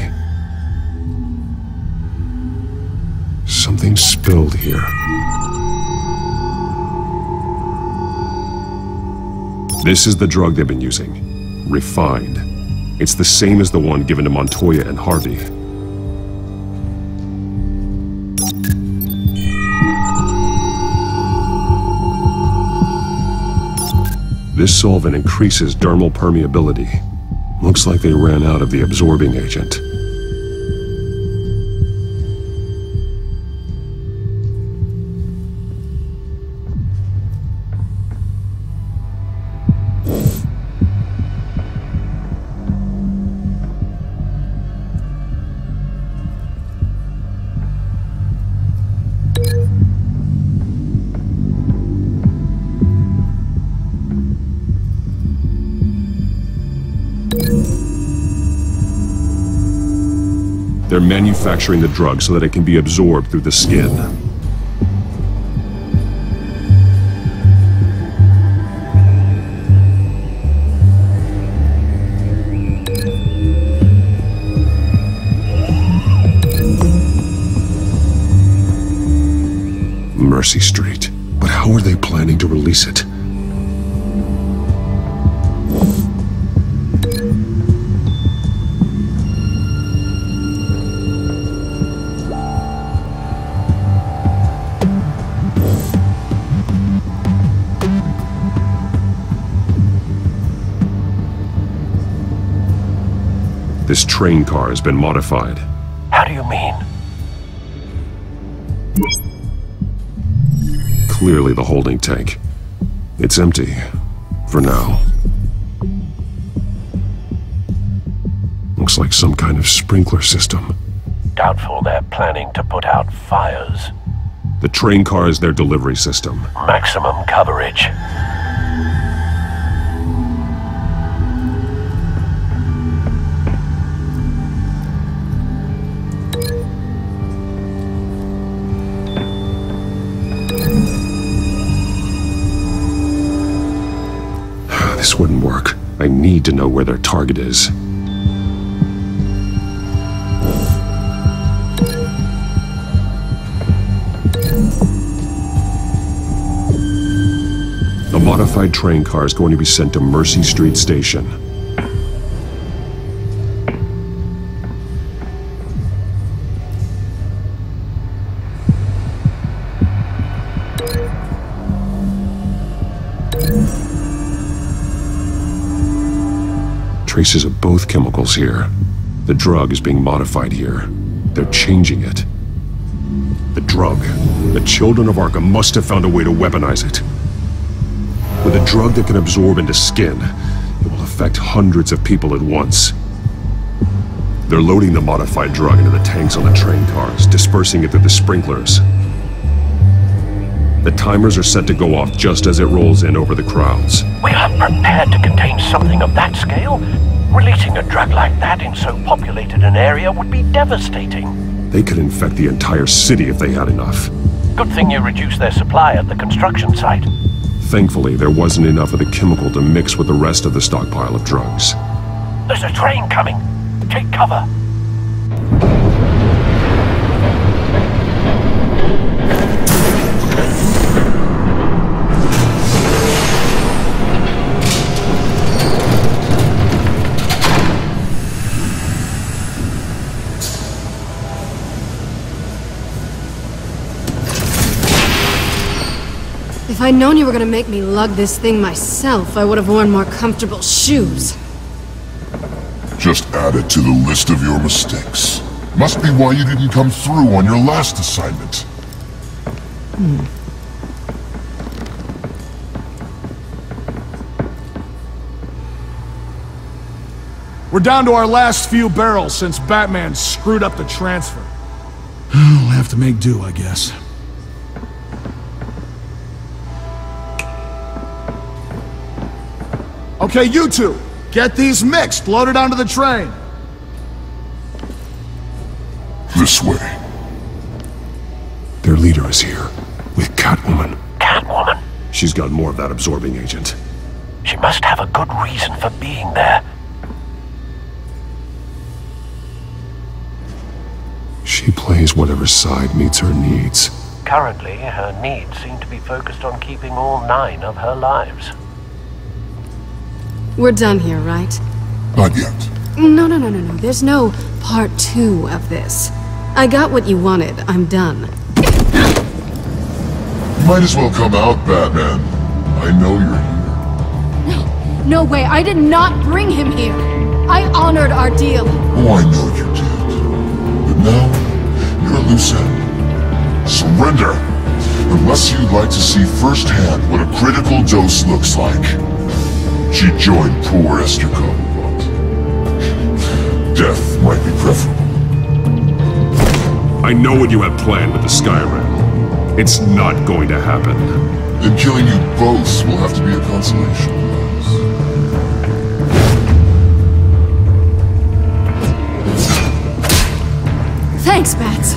Something spilled here. This is the drug they've been using. Refined. It's the same as the one given to Montoya and Harvey. This solvent increases dermal permeability. Looks like they ran out of the absorbing agent. They're manufacturing the drug so that it can be absorbed through the skin. Mercy Street. But how are they planning to release it? This train car has been modified. How do you mean? Clearly the holding tank. It's empty. For now. Looks like some kind of sprinkler system. Doubtful they're planning to put out fires. The train car is their delivery system. Maximum coverage. This wouldn't work. I need to know where their target is. The modified train car is going to be sent to Mercy Street Station. Traces of both chemicals here. The drug is being modified here. They're changing it. The drug. The children of Arkham must have found a way to weaponize it. With a drug that can absorb into skin, it will affect hundreds of people at once. They're loading the modified drug into the tanks on the train cars, dispersing it through the sprinklers. The timers are set to go off just as it rolls in over the crowds. We aren't prepared to contain something of that scale. Releasing a drug like that in so populated an area would be devastating. They could infect the entire city if they had enough. Good thing you reduced their supply at the construction site. Thankfully, there wasn't enough of the chemical to mix with the rest of the stockpile of drugs. There's a train coming. Take cover. If I'd known you were gonna make me lug this thing myself, I would have worn more comfortable shoes. Just add it to the list of your mistakes. Must be why you didn't come through on your last assignment. We're down to our last few barrels since Batman screwed up the transfer. We'll have to make do, I guess. Okay, you two, get these mixed, loaded onto the train. This way. Their leader is here, with Catwoman. Catwoman? She's got more of that absorbing agent. She must have a good reason for being there. She plays whatever side meets her needs. Currently, her needs seem to be focused on keeping all 9 of her lives. We're done here, right? Not yet. No. There's no part 2 of this. I got what you wanted. I'm done. You might as well come out, Batman. I know you're here. No way. I did not bring him here. I honored our deal. Oh, I know you did. But now, you're a loose end. Surrender! Unless you'd like to see firsthand what a critical dose looks like. She joined poor Esther Cobblepot. Death might be preferable. I know what you have planned with the Skyrim. It's not going to happen. Then killing you both will have to be a consolation. Thanks, Bats.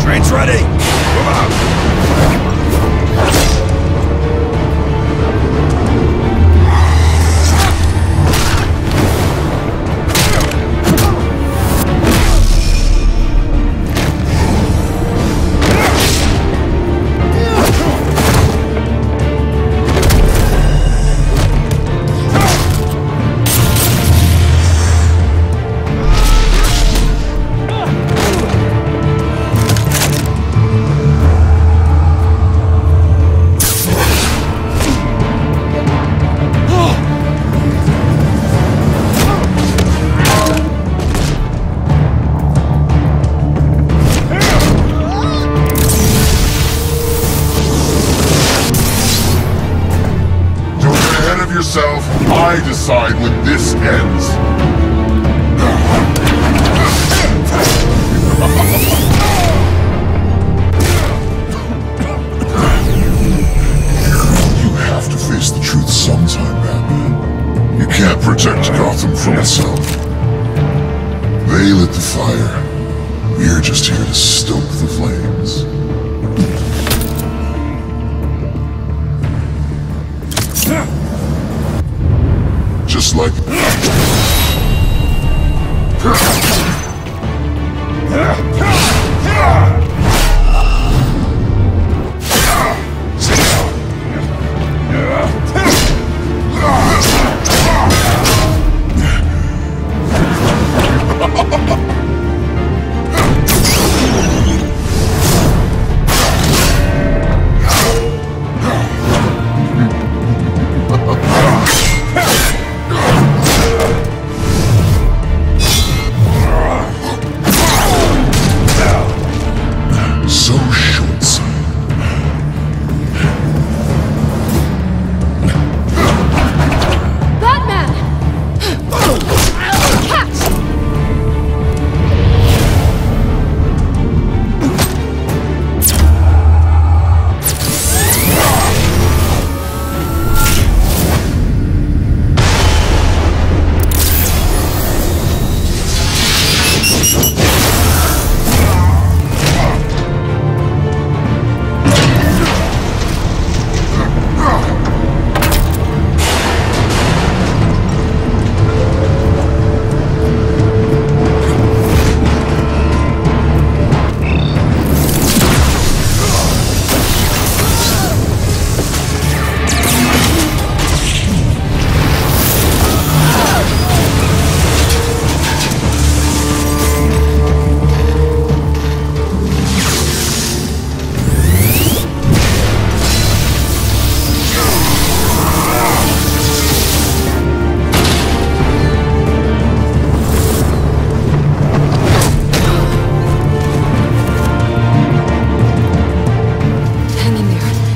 Train's ready! Move out! yourself. I decide when this ends. You have to face the truth sometime, Batman. You can't protect Gotham from itself. They lit the fire. We're just here to stoke the flames. Just like...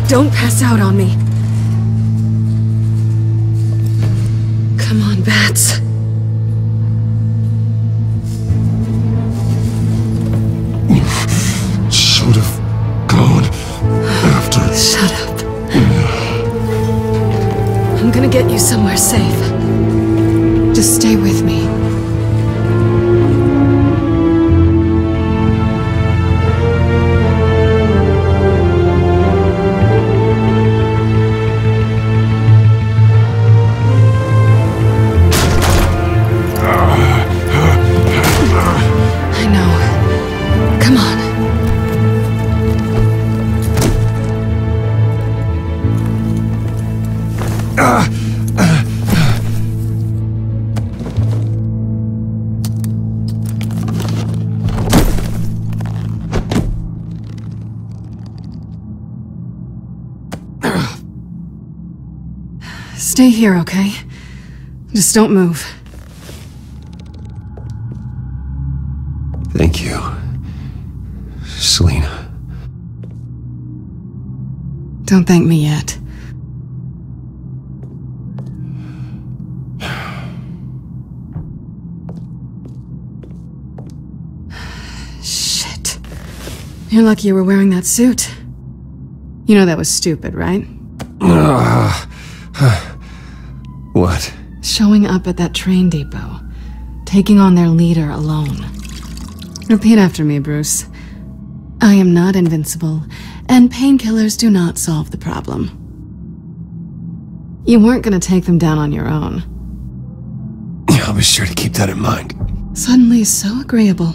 Don't pass out on me. Come on, Bats. Should have gone after... Shut up. I'm gonna get you somewhere safe. Just stay with me. Stay here, okay? Just don't move. Thank you, Selina. Don't thank me yet. Shit. You're lucky you were wearing that suit. You know that was stupid, right? What? Showing up at that train depot. Taking on their leader alone. Repeat after me, Bruce. I am not invincible, and painkillers do not solve the problem. You weren't gonna take them down on your own. I'll be sure to keep that in mind. Suddenly so agreeable.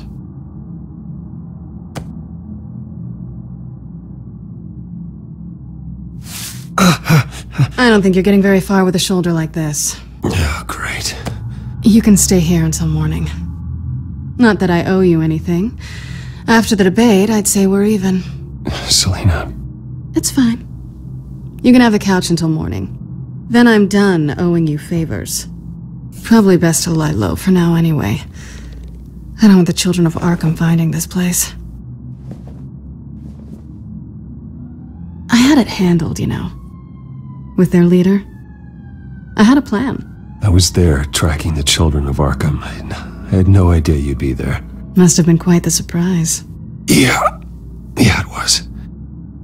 I don't think you're getting very far with a shoulder like this. Oh, great. You can stay here until morning. Not that I owe you anything. After the debate, I'd say we're even. Selina. It's fine. You can have the couch until morning. Then I'm done owing you favors. Probably best to lie low for now anyway. I don't want the children of Arkham finding this place. I had it handled, you know. With their leader. I had a plan. I was there, tracking the children of Arkham. I had no idea you'd be there. Must have been quite the surprise. Yeah, it was.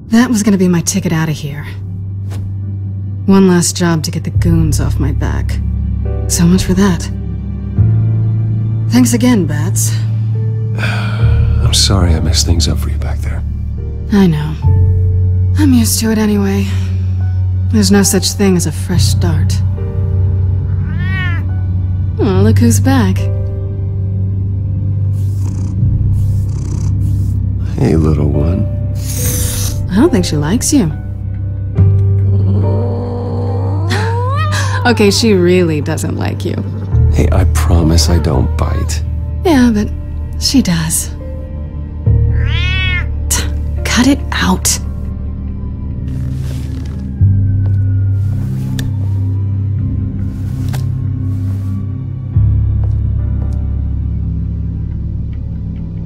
That was gonna be my ticket out of here. One last job to get the goons off my back. So much for that. Thanks again, Bats. I'm sorry I messed things up for you back there. I know. I'm used to it anyway. There's no such thing as a fresh start. Oh, look who's back. Hey, little one. I don't think she likes you. Okay, she really doesn't like you. Hey, I promise I don't bite. Yeah, but she does. Cut it out.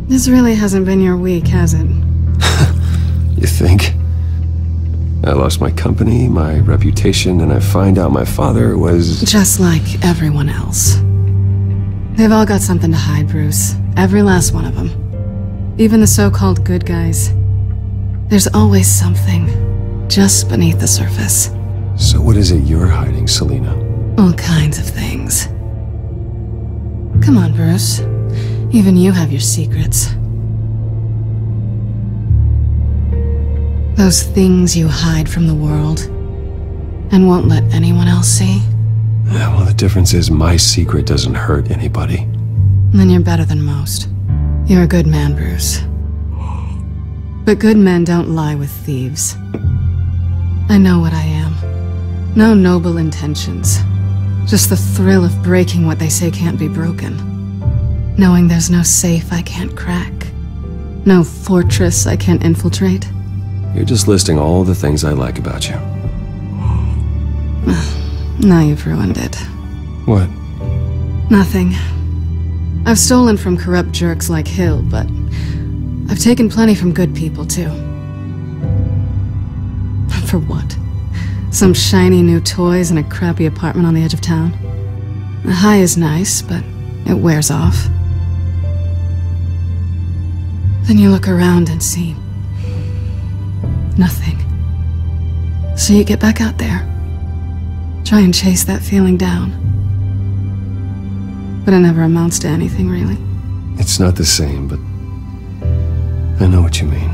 This really hasn't been your week, has it? You think? I lost my company, my reputation, and I find out my father was... Just like everyone else. They've all got something to hide, Bruce. Every last one of them. Even the so-called good guys. There's always something just beneath the surface. So what is it you're hiding, Selina? All kinds of things. Come on, Bruce. Even you have your secrets. Those things you hide from the world and won't let anyone else see. Yeah, well, the difference is my secret doesn't hurt anybody. Then you're better than most. You're a good man, Bruce. But good men don't lie with thieves. I know what I am. No noble intentions. Just the thrill of breaking what they say can't be broken. Knowing there's no safe I can't crack. No fortress I can't infiltrate. You're just listing all the things I like about you. Now you've ruined it. What? Nothing. I've stolen from corrupt jerks like Hill, but I've taken plenty from good people, too. For what? Some shiny new toys and a crappy apartment on the edge of town? The high is nice, but it wears off. Then you look around and see nothing. So you get back out there. Try and chase that feeling down. But it never amounts to anything, really. It's not the same, but I know what you mean.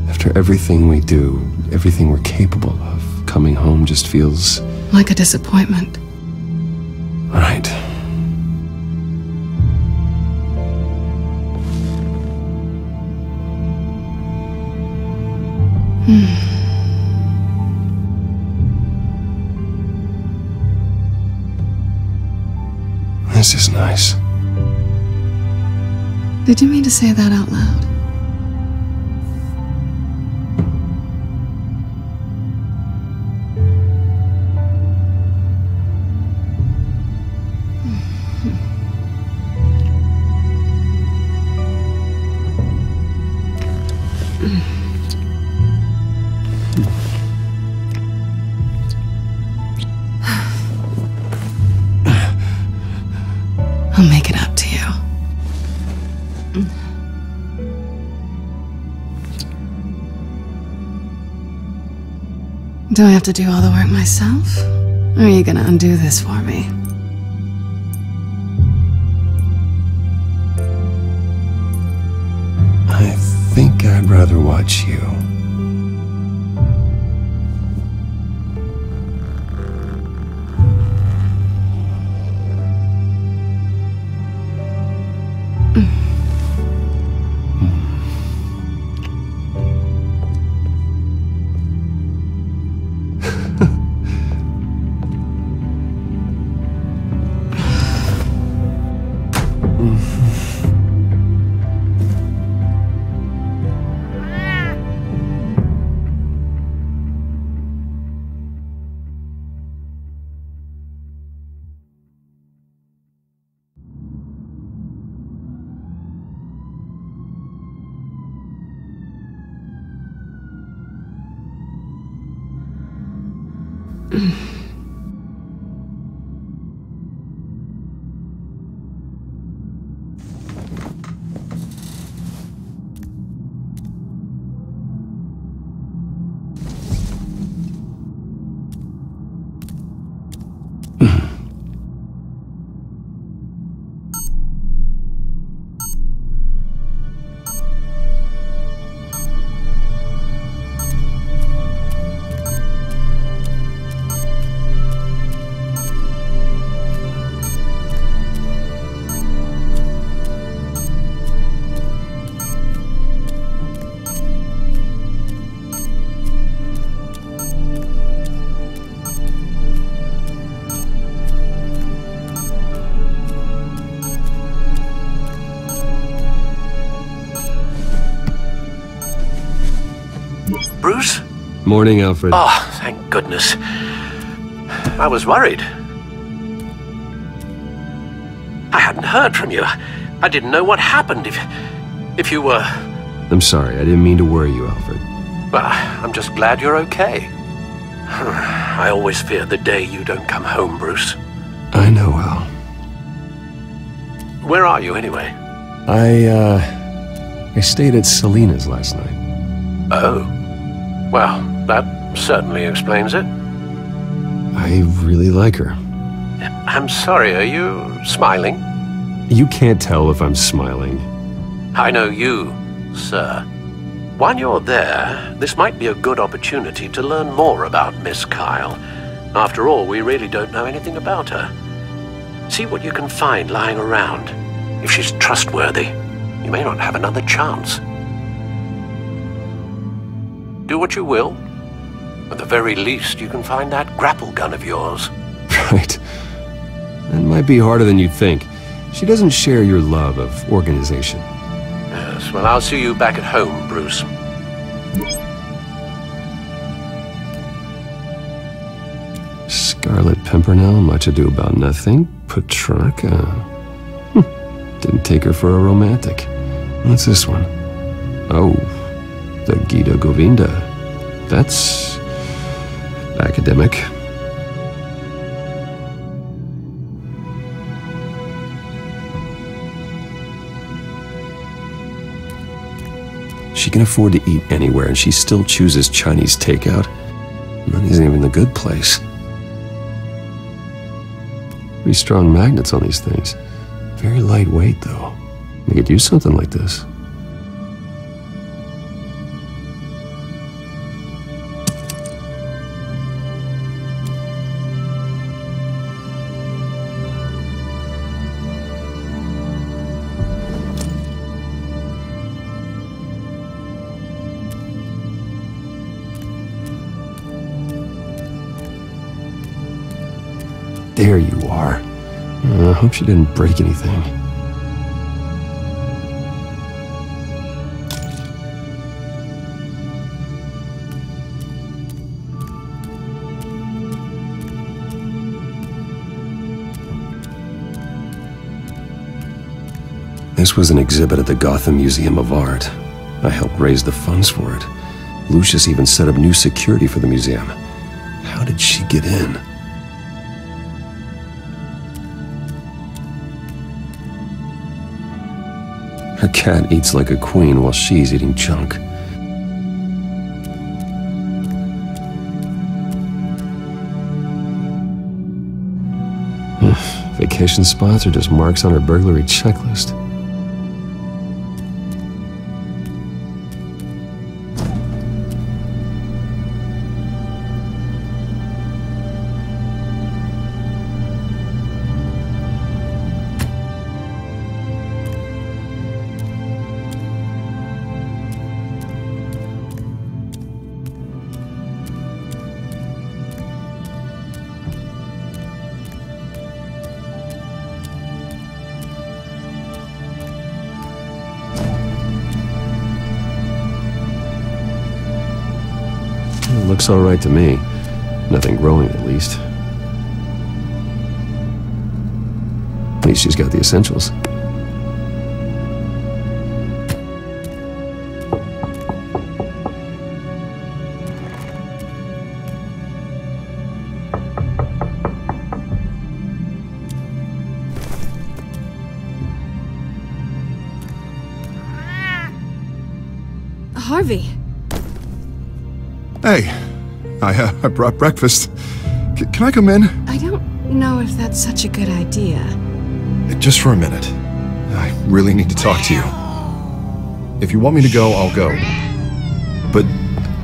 After everything we do, everything we're capable of, coming home just feels... like a disappointment. Right. This is nice. Did you mean to say that out loud? I'll make it up to you. Do I have to do all the work myself? Or are you gonna undo this for me? I think I'd rather watch you. Bruce? Morning, Alfred. Oh, thank goodness. I was worried. I hadn't heard from you. I didn't know what happened if you were... I'm sorry, I didn't mean to worry you, Alfred. Well, I'm just glad you're okay. I always fear the day you don't come home, Bruce. I know, Al. Where are you, anyway? I stayed at Selena's last night. Oh. Well, that certainly explains it. I really like her. I'm sorry, are you smiling? You can't tell if I'm smiling. I know you, sir. While you're there, this might be a good opportunity to learn more about Miss Kyle. After all, we really don't know anything about her. See what you can find lying around. If she's trustworthy, you may not have another chance. Do what you will. At the very least, you can find that grapple gun of yours. Right. That might be harder than you'd think. She doesn't share your love of organization. Yes, well, I'll see you back at home, Bruce. Scarlet Pimpernel, much ado about nothing. Petrarca. Didn't take her for a romantic. What's this one? Oh, the Gita Govinda. That's... academic. She can afford to eat anywhere, and she still chooses Chinese takeout. That isn't even the good place. Pretty strong magnets on these things. Very lightweight, though. They could use something like this. There you are. I hope she didn't break anything. This was an exhibit at the Gotham Museum of Art. I helped raise the funds for it. Lucius even set up new security for the museum. How did she get in? Her cat eats like a queen while she's eating junk. Vacation spots are just marks on her burglary checklist. Looks all right to me. Nothing growing, at least. At least she's got the essentials. Harvey. Hey, I brought breakfast. Can I come in? I don't know if that's such a good idea. Just for a minute. I really need to talk to you. If you want me to go, I'll go. But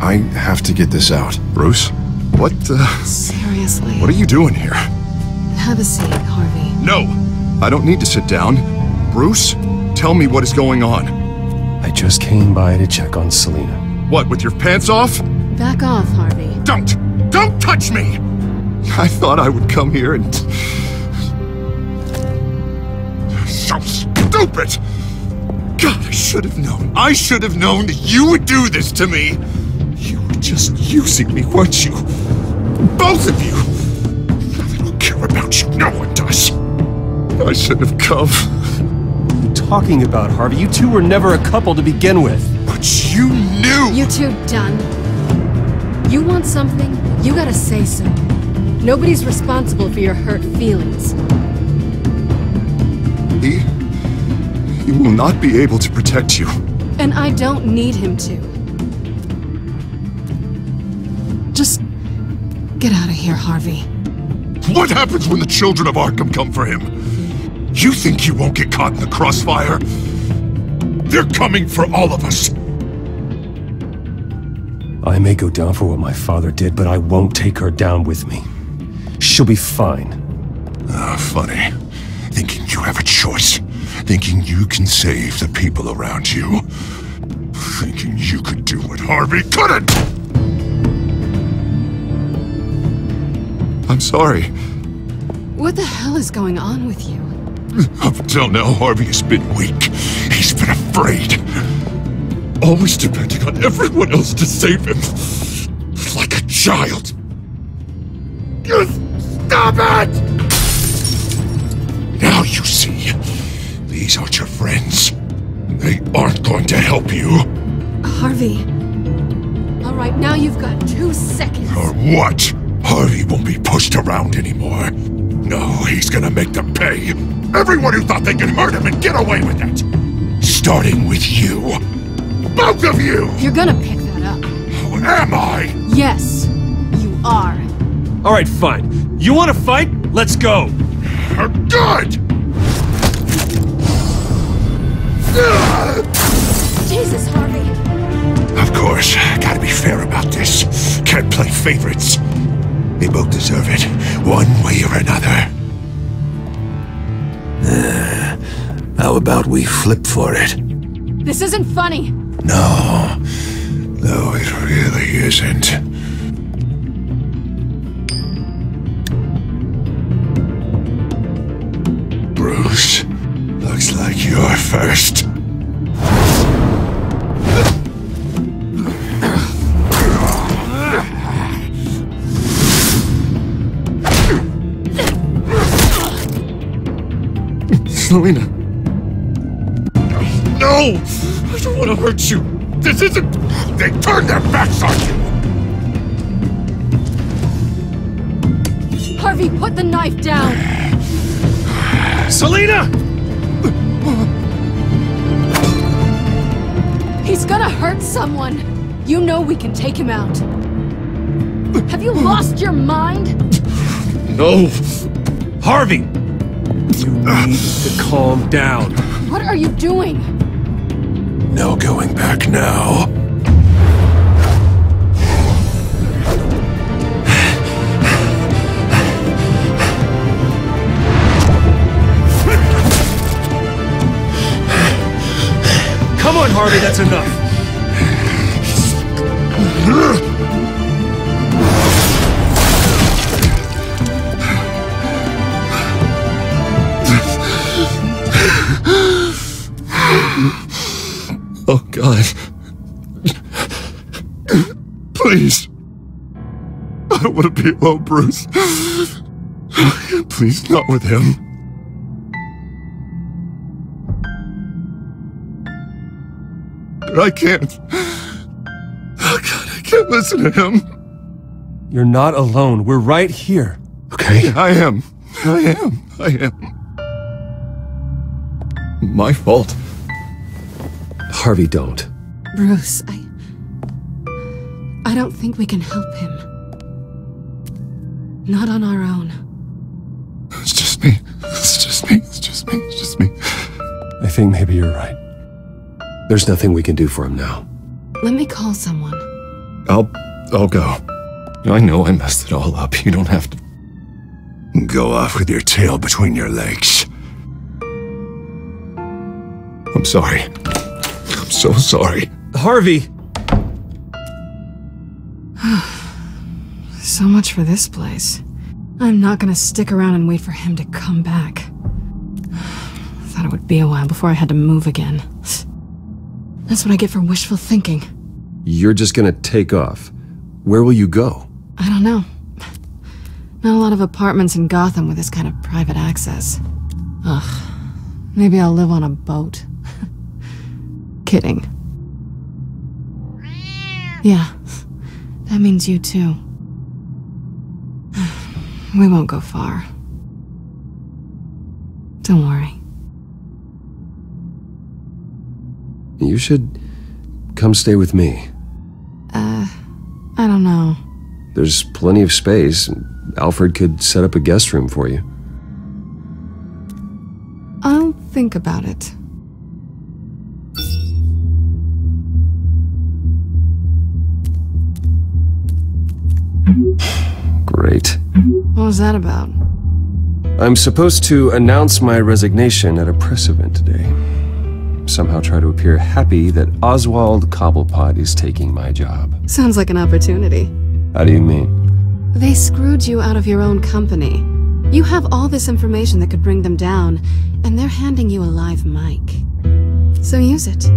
I have to get this out. Bruce? What Seriously. What are you doing here? Have a seat, Harvey. No! I don't need to sit down. Bruce, tell me what is going on. I just came by to check on Selena. What, with your pants off? Back off, Harvey. Don't touch me! I thought I would come here and... So stupid! God, I should have known. I should have known that you would do this to me! You were just using me, weren't you? Both of you! I don't care about you, no one does. I should have come. What are you talking about, Harvey? You two were never a couple to begin with. But you knew! You two done. You want something, you gotta say so. Nobody's responsible for your hurt feelings. He will not be able to protect you. And I don't need him to. Just get out of here, Harvey. What happens when the children of Arkham come for him? You think he won't get caught in the crossfire? They're coming for all of us. I may go down for what my father did, but I won't take her down with me. She'll be fine. Funny. Thinking you have a choice. Thinking you can save the people around you. Thinking you could do what Harvey couldn't! I'm sorry. What the hell is going on with you? Up until now, Harvey has been weak. He's been afraid. Always depending on everyone else to save him. Like a child. Just stop it! Now you see. These aren't your friends. They aren't going to help you. Harvey. All right, now you've got 2 seconds. Or what? Harvey won't be pushed around anymore. No, he's gonna make them pay. Everyone who thought they could hurt him and get away with it. Starting with you. Both of you! You're gonna pick that up. Oh, am I? Yes, you are. All right, fine. You want to fight? Let's go. Good! Jesus, Harvey. Of course, gotta be fair about this. Can't play favorites. They both deserve it, one way or another. How about we flip for it? This isn't funny. No, it really isn't. Bruce, looks like you're first. Selina. No! I don't want to hurt you. This isn't... They turned their backs on you! Harvey, put the knife down! Selina! He's gonna hurt someone! You know we can take him out. Have you lost your mind? No! Harvey! You need to calm down. What are you doing? No going back now. Come on, Harvey, that's enough. Oh, God. Please. I don't want to be alone, Bruce. Please, not with him. I can't. Oh, God, I can't listen to him. You're not alone. We're right here. Okay? I am. My fault. Harvey, don't. Bruce, I don't think we can help him. Not on our own. It's just me. I think maybe you're right. There's nothing we can do for him now. Let me call someone. I'll go. I know I messed it all up. You don't have to go off with your tail between your legs. I'm sorry. I'm so sorry. Harvey! So much for this place. I'm not gonna stick around and wait for him to come back. Thought it would be a while before I had to move again. That's what I get for wishful thinking. You're just gonna take off. Where will you go? I don't know. Not a lot of apartments in Gotham with this kind of private access. Ugh. Maybe I'll live on a boat. Kidding. Yeah. That means you too. We won't go far. Don't worry. You should come stay with me. I don't know. There's plenty of space. Alfred could set up a guest room for you. I'll think about it. Great. What was that about? I'm supposed to announce my resignation at a press event today. Somehow try to appear happy that Oswald Cobblepot is taking my job. Sounds like an opportunity. How do you mean? They screwed you out of your own company. You have all this information that could bring them down, and they're handing you a live mic. So use it.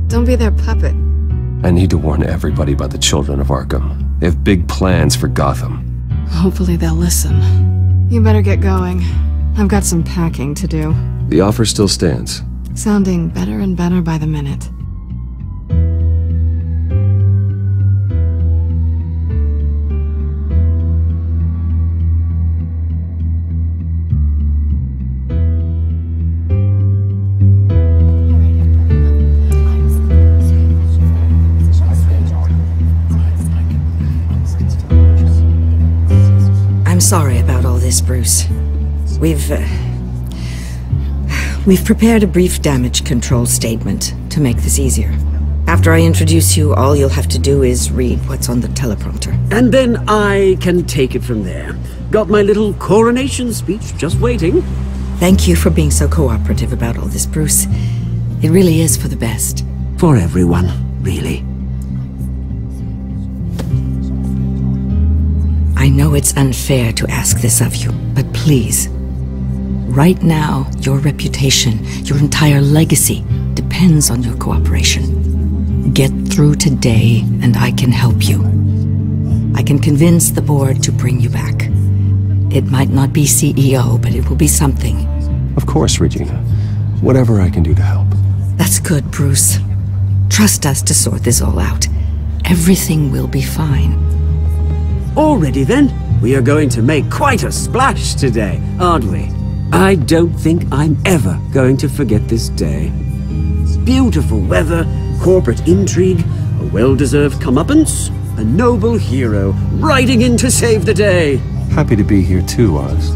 Don't be their puppet. I need to warn everybody about the Children of Arkham. They have big plans for Gotham. Hopefully they'll listen. You better get going. I've got some packing to do. The offer still stands. Sounding better and better by the minute. I'm sorry about all this, Bruce. We've prepared a brief damage control statement to make this easier. After I introduce you, all you'll have to do is read what's on the teleprompter. And then I can take it from there. Got my little coronation speech just waiting. Thank you for being so cooperative about all this, Bruce. It really is for the best. For everyone, really. I know it's unfair to ask this of you, but please. Right now, your reputation, your entire legacy, depends on your cooperation. Get through today, and I can help you. I can convince the board to bring you back. It might not be CEO, but it will be something. Of course, Regina. Whatever I can do to help. That's good, Bruce. Trust us to sort this all out. Everything will be fine. Already then, we are going to make quite a splash today, aren't we? I don't think I'm ever going to forget this day. Beautiful weather, corporate intrigue, a well-deserved comeuppance, a noble hero riding in to save the day. Happy to be here too, Oz.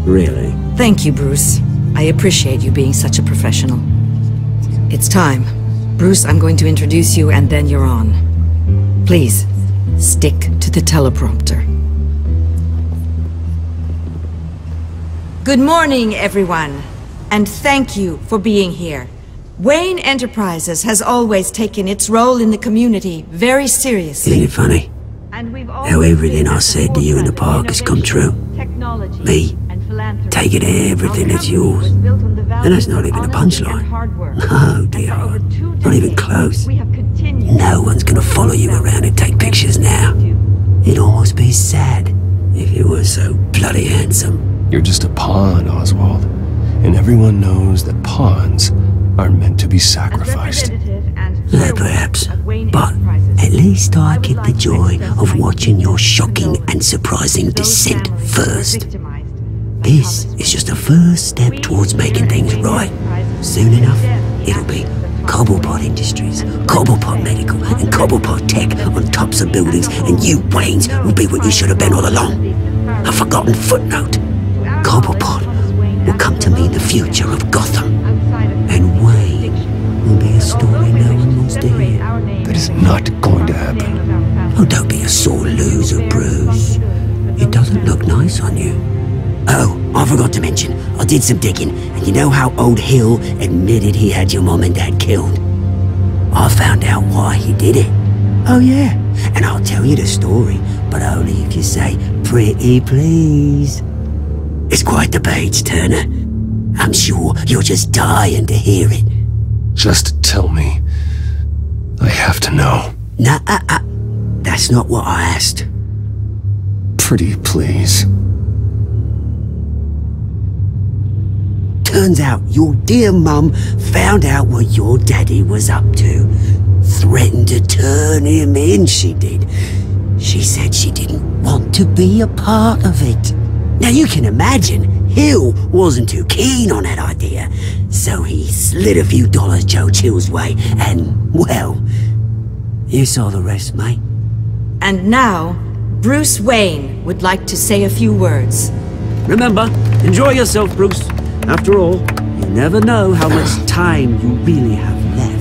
Really? Thank you, Bruce. I appreciate you being such a professional. It's time. Bruce, I'm going to introduce you and then you're on. Please, stick to the teleprompter. Good morning, everyone, and thank you for being here. Wayne Enterprises has always taken its role in the community very seriously. Isn't it funny? How everything I said to you in the park has come true. Me, taking everything that's yours. And that's not even a punchline. No, dear. Not even close. No one's gonna follow you around and take pictures now. It'd almost be sad if you were so bloody handsome. You're just a pawn, Oswald. And everyone knows that pawns are meant to be sacrificed. Perhaps. But at least I get the joy of watching your shocking and surprising descent first. This is just a first step towards making things right. Soon enough, it'll be Cobblepot Industries, Cobblepot Medical, and Cobblepot Tech on tops of buildings, and you, Waynes, will be what you should have been all along. A forgotten footnote. Cobblepot will come to mean the future of Gotham. And Wayne will be a story no one wants to hear. That is not going to happen. Oh, don't be a sore loser, Bruce. It doesn't look nice on you. Oh, I forgot to mention, I did some digging, and you know how old Hill admitted he had your mom and dad killed? I found out why he did it. Oh yeah, and I'll tell you the story, but only if you say, pretty please. It's quite the page, Turner. I'm sure you're just dying to hear it. Just tell me. I have to know. Nah, that's not what I asked. Pretty please. Turns out your dear mum found out what your daddy was up to. Threatened to turn him in, she did. She said she didn't want to be a part of it. Now you can imagine, Hill wasn't too keen on that idea. So he slid a few dollars Joe Chill's way, and, well, you saw the rest, mate. And now, Bruce Wayne would like to say a few words. Remember, enjoy yourself, Bruce. After all, you never know how much time you really have left.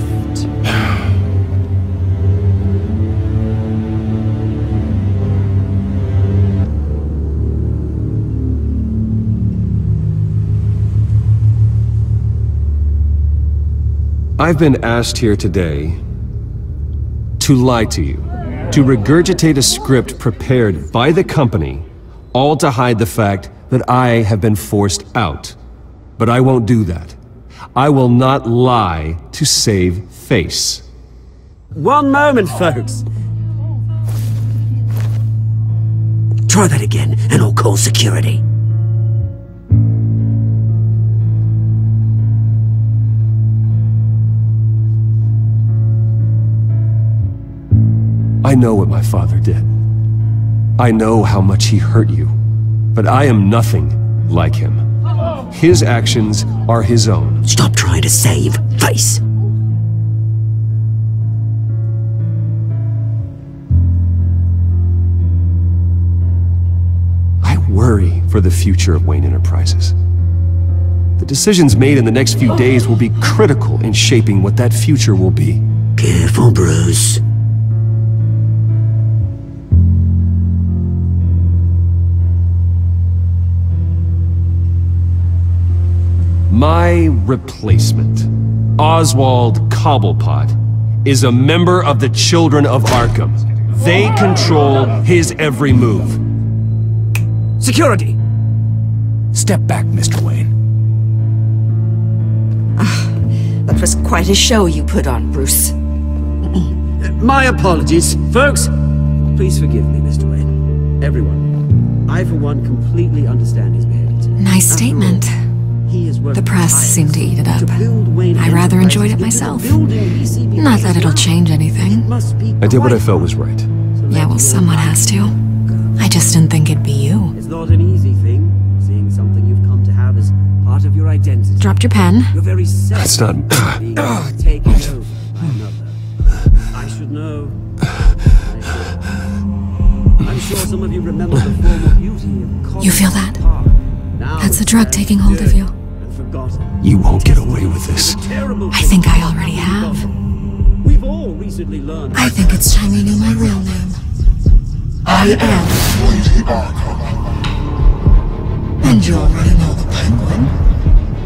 I've been asked here today to lie to you, to regurgitate a script prepared by the company, all to hide the fact that I have been forced out. But I won't do that. I will not lie to save face. One moment, folks. Try that again, and I'll call security. I know what my father did. I know how much he hurt you. But I am nothing like him. His actions are his own. Stop trying to save face. I worry for the future of Wayne Enterprises. The decisions made in the next few days will be critical in shaping what that future will be. Careful, Bruce. My replacement, Oswald Cobblepot, is a member of the Children of Arkham. They control his every move. Security! Step back, Mr. Wayne. That was quite a show you put on, Bruce. My apologies. Folks, please forgive me, Mr. Wayne. Everyone, I for one completely understand his behavior today. Nice statement. The press seemed to eat it up. I rather enjoyed it myself. Not that it'll change anything. I did what I felt was right. Yeah, well, someone has to. I just didn't think it'd be you. It's not an easy thing, seeing something you've come to have as part of your identity. Dropped your pen? You're very self. It's not... Taken over by another. I should know. I'm sure some of you remember the former beauty of... You feel that? That's the drug taking hold of you. You won't get away with this. I think I already have. We've all recently learned. I think it's time you knew my real name. I am Lady Arkham. And you already know the Penguin.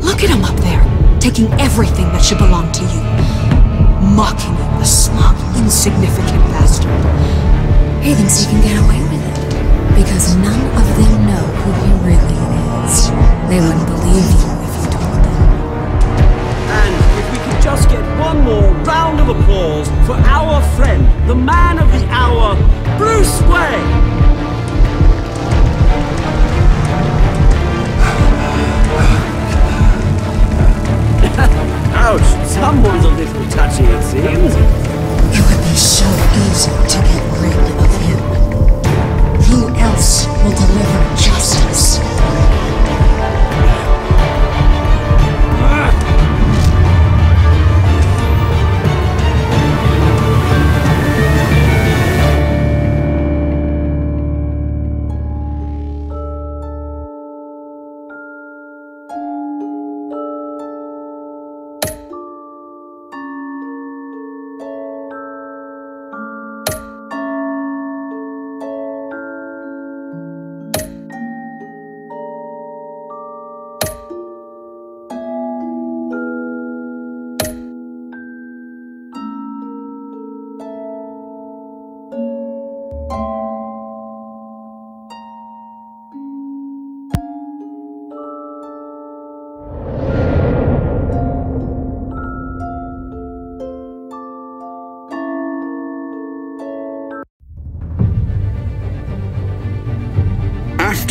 Look at him up there, taking everything that should belong to you. Mocking you, the smug, insignificant bastard. He thinks he can get away with it, because none of them know who he really is. They wouldn't believe you if you told them. And if we could just get one more round of applause for our friend, the man of the hour, Bruce Wayne! Ouch, someone's a little touchy, it seems. It would be so easy to get rid of him. Who else will deliver justice?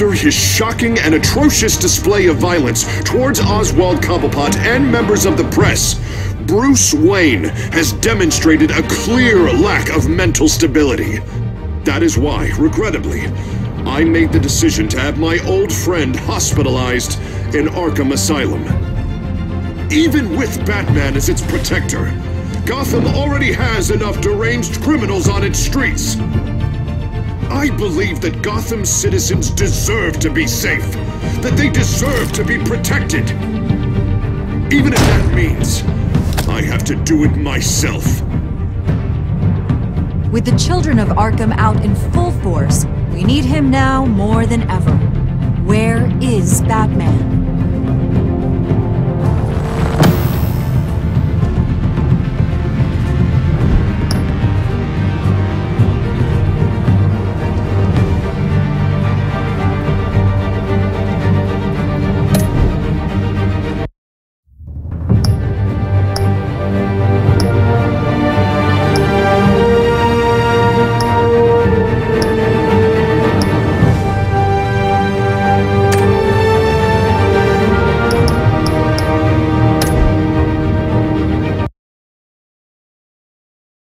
after his shocking and atrocious display of violence towards Oswald Cobblepot and members of the press, Bruce Wayne has demonstrated a clear lack of mental stability. That is why, regrettably, I made the decision to have my old friend hospitalized in Arkham Asylum. Even with Batman as its protector, Gotham already has enough deranged criminals on its streets. I believe that Gotham's citizens deserve to be safe, that they deserve to be protected. Even if that means I have to do it myself. With the children of Arkham out in full force, we need him now more than ever. Where is Batman?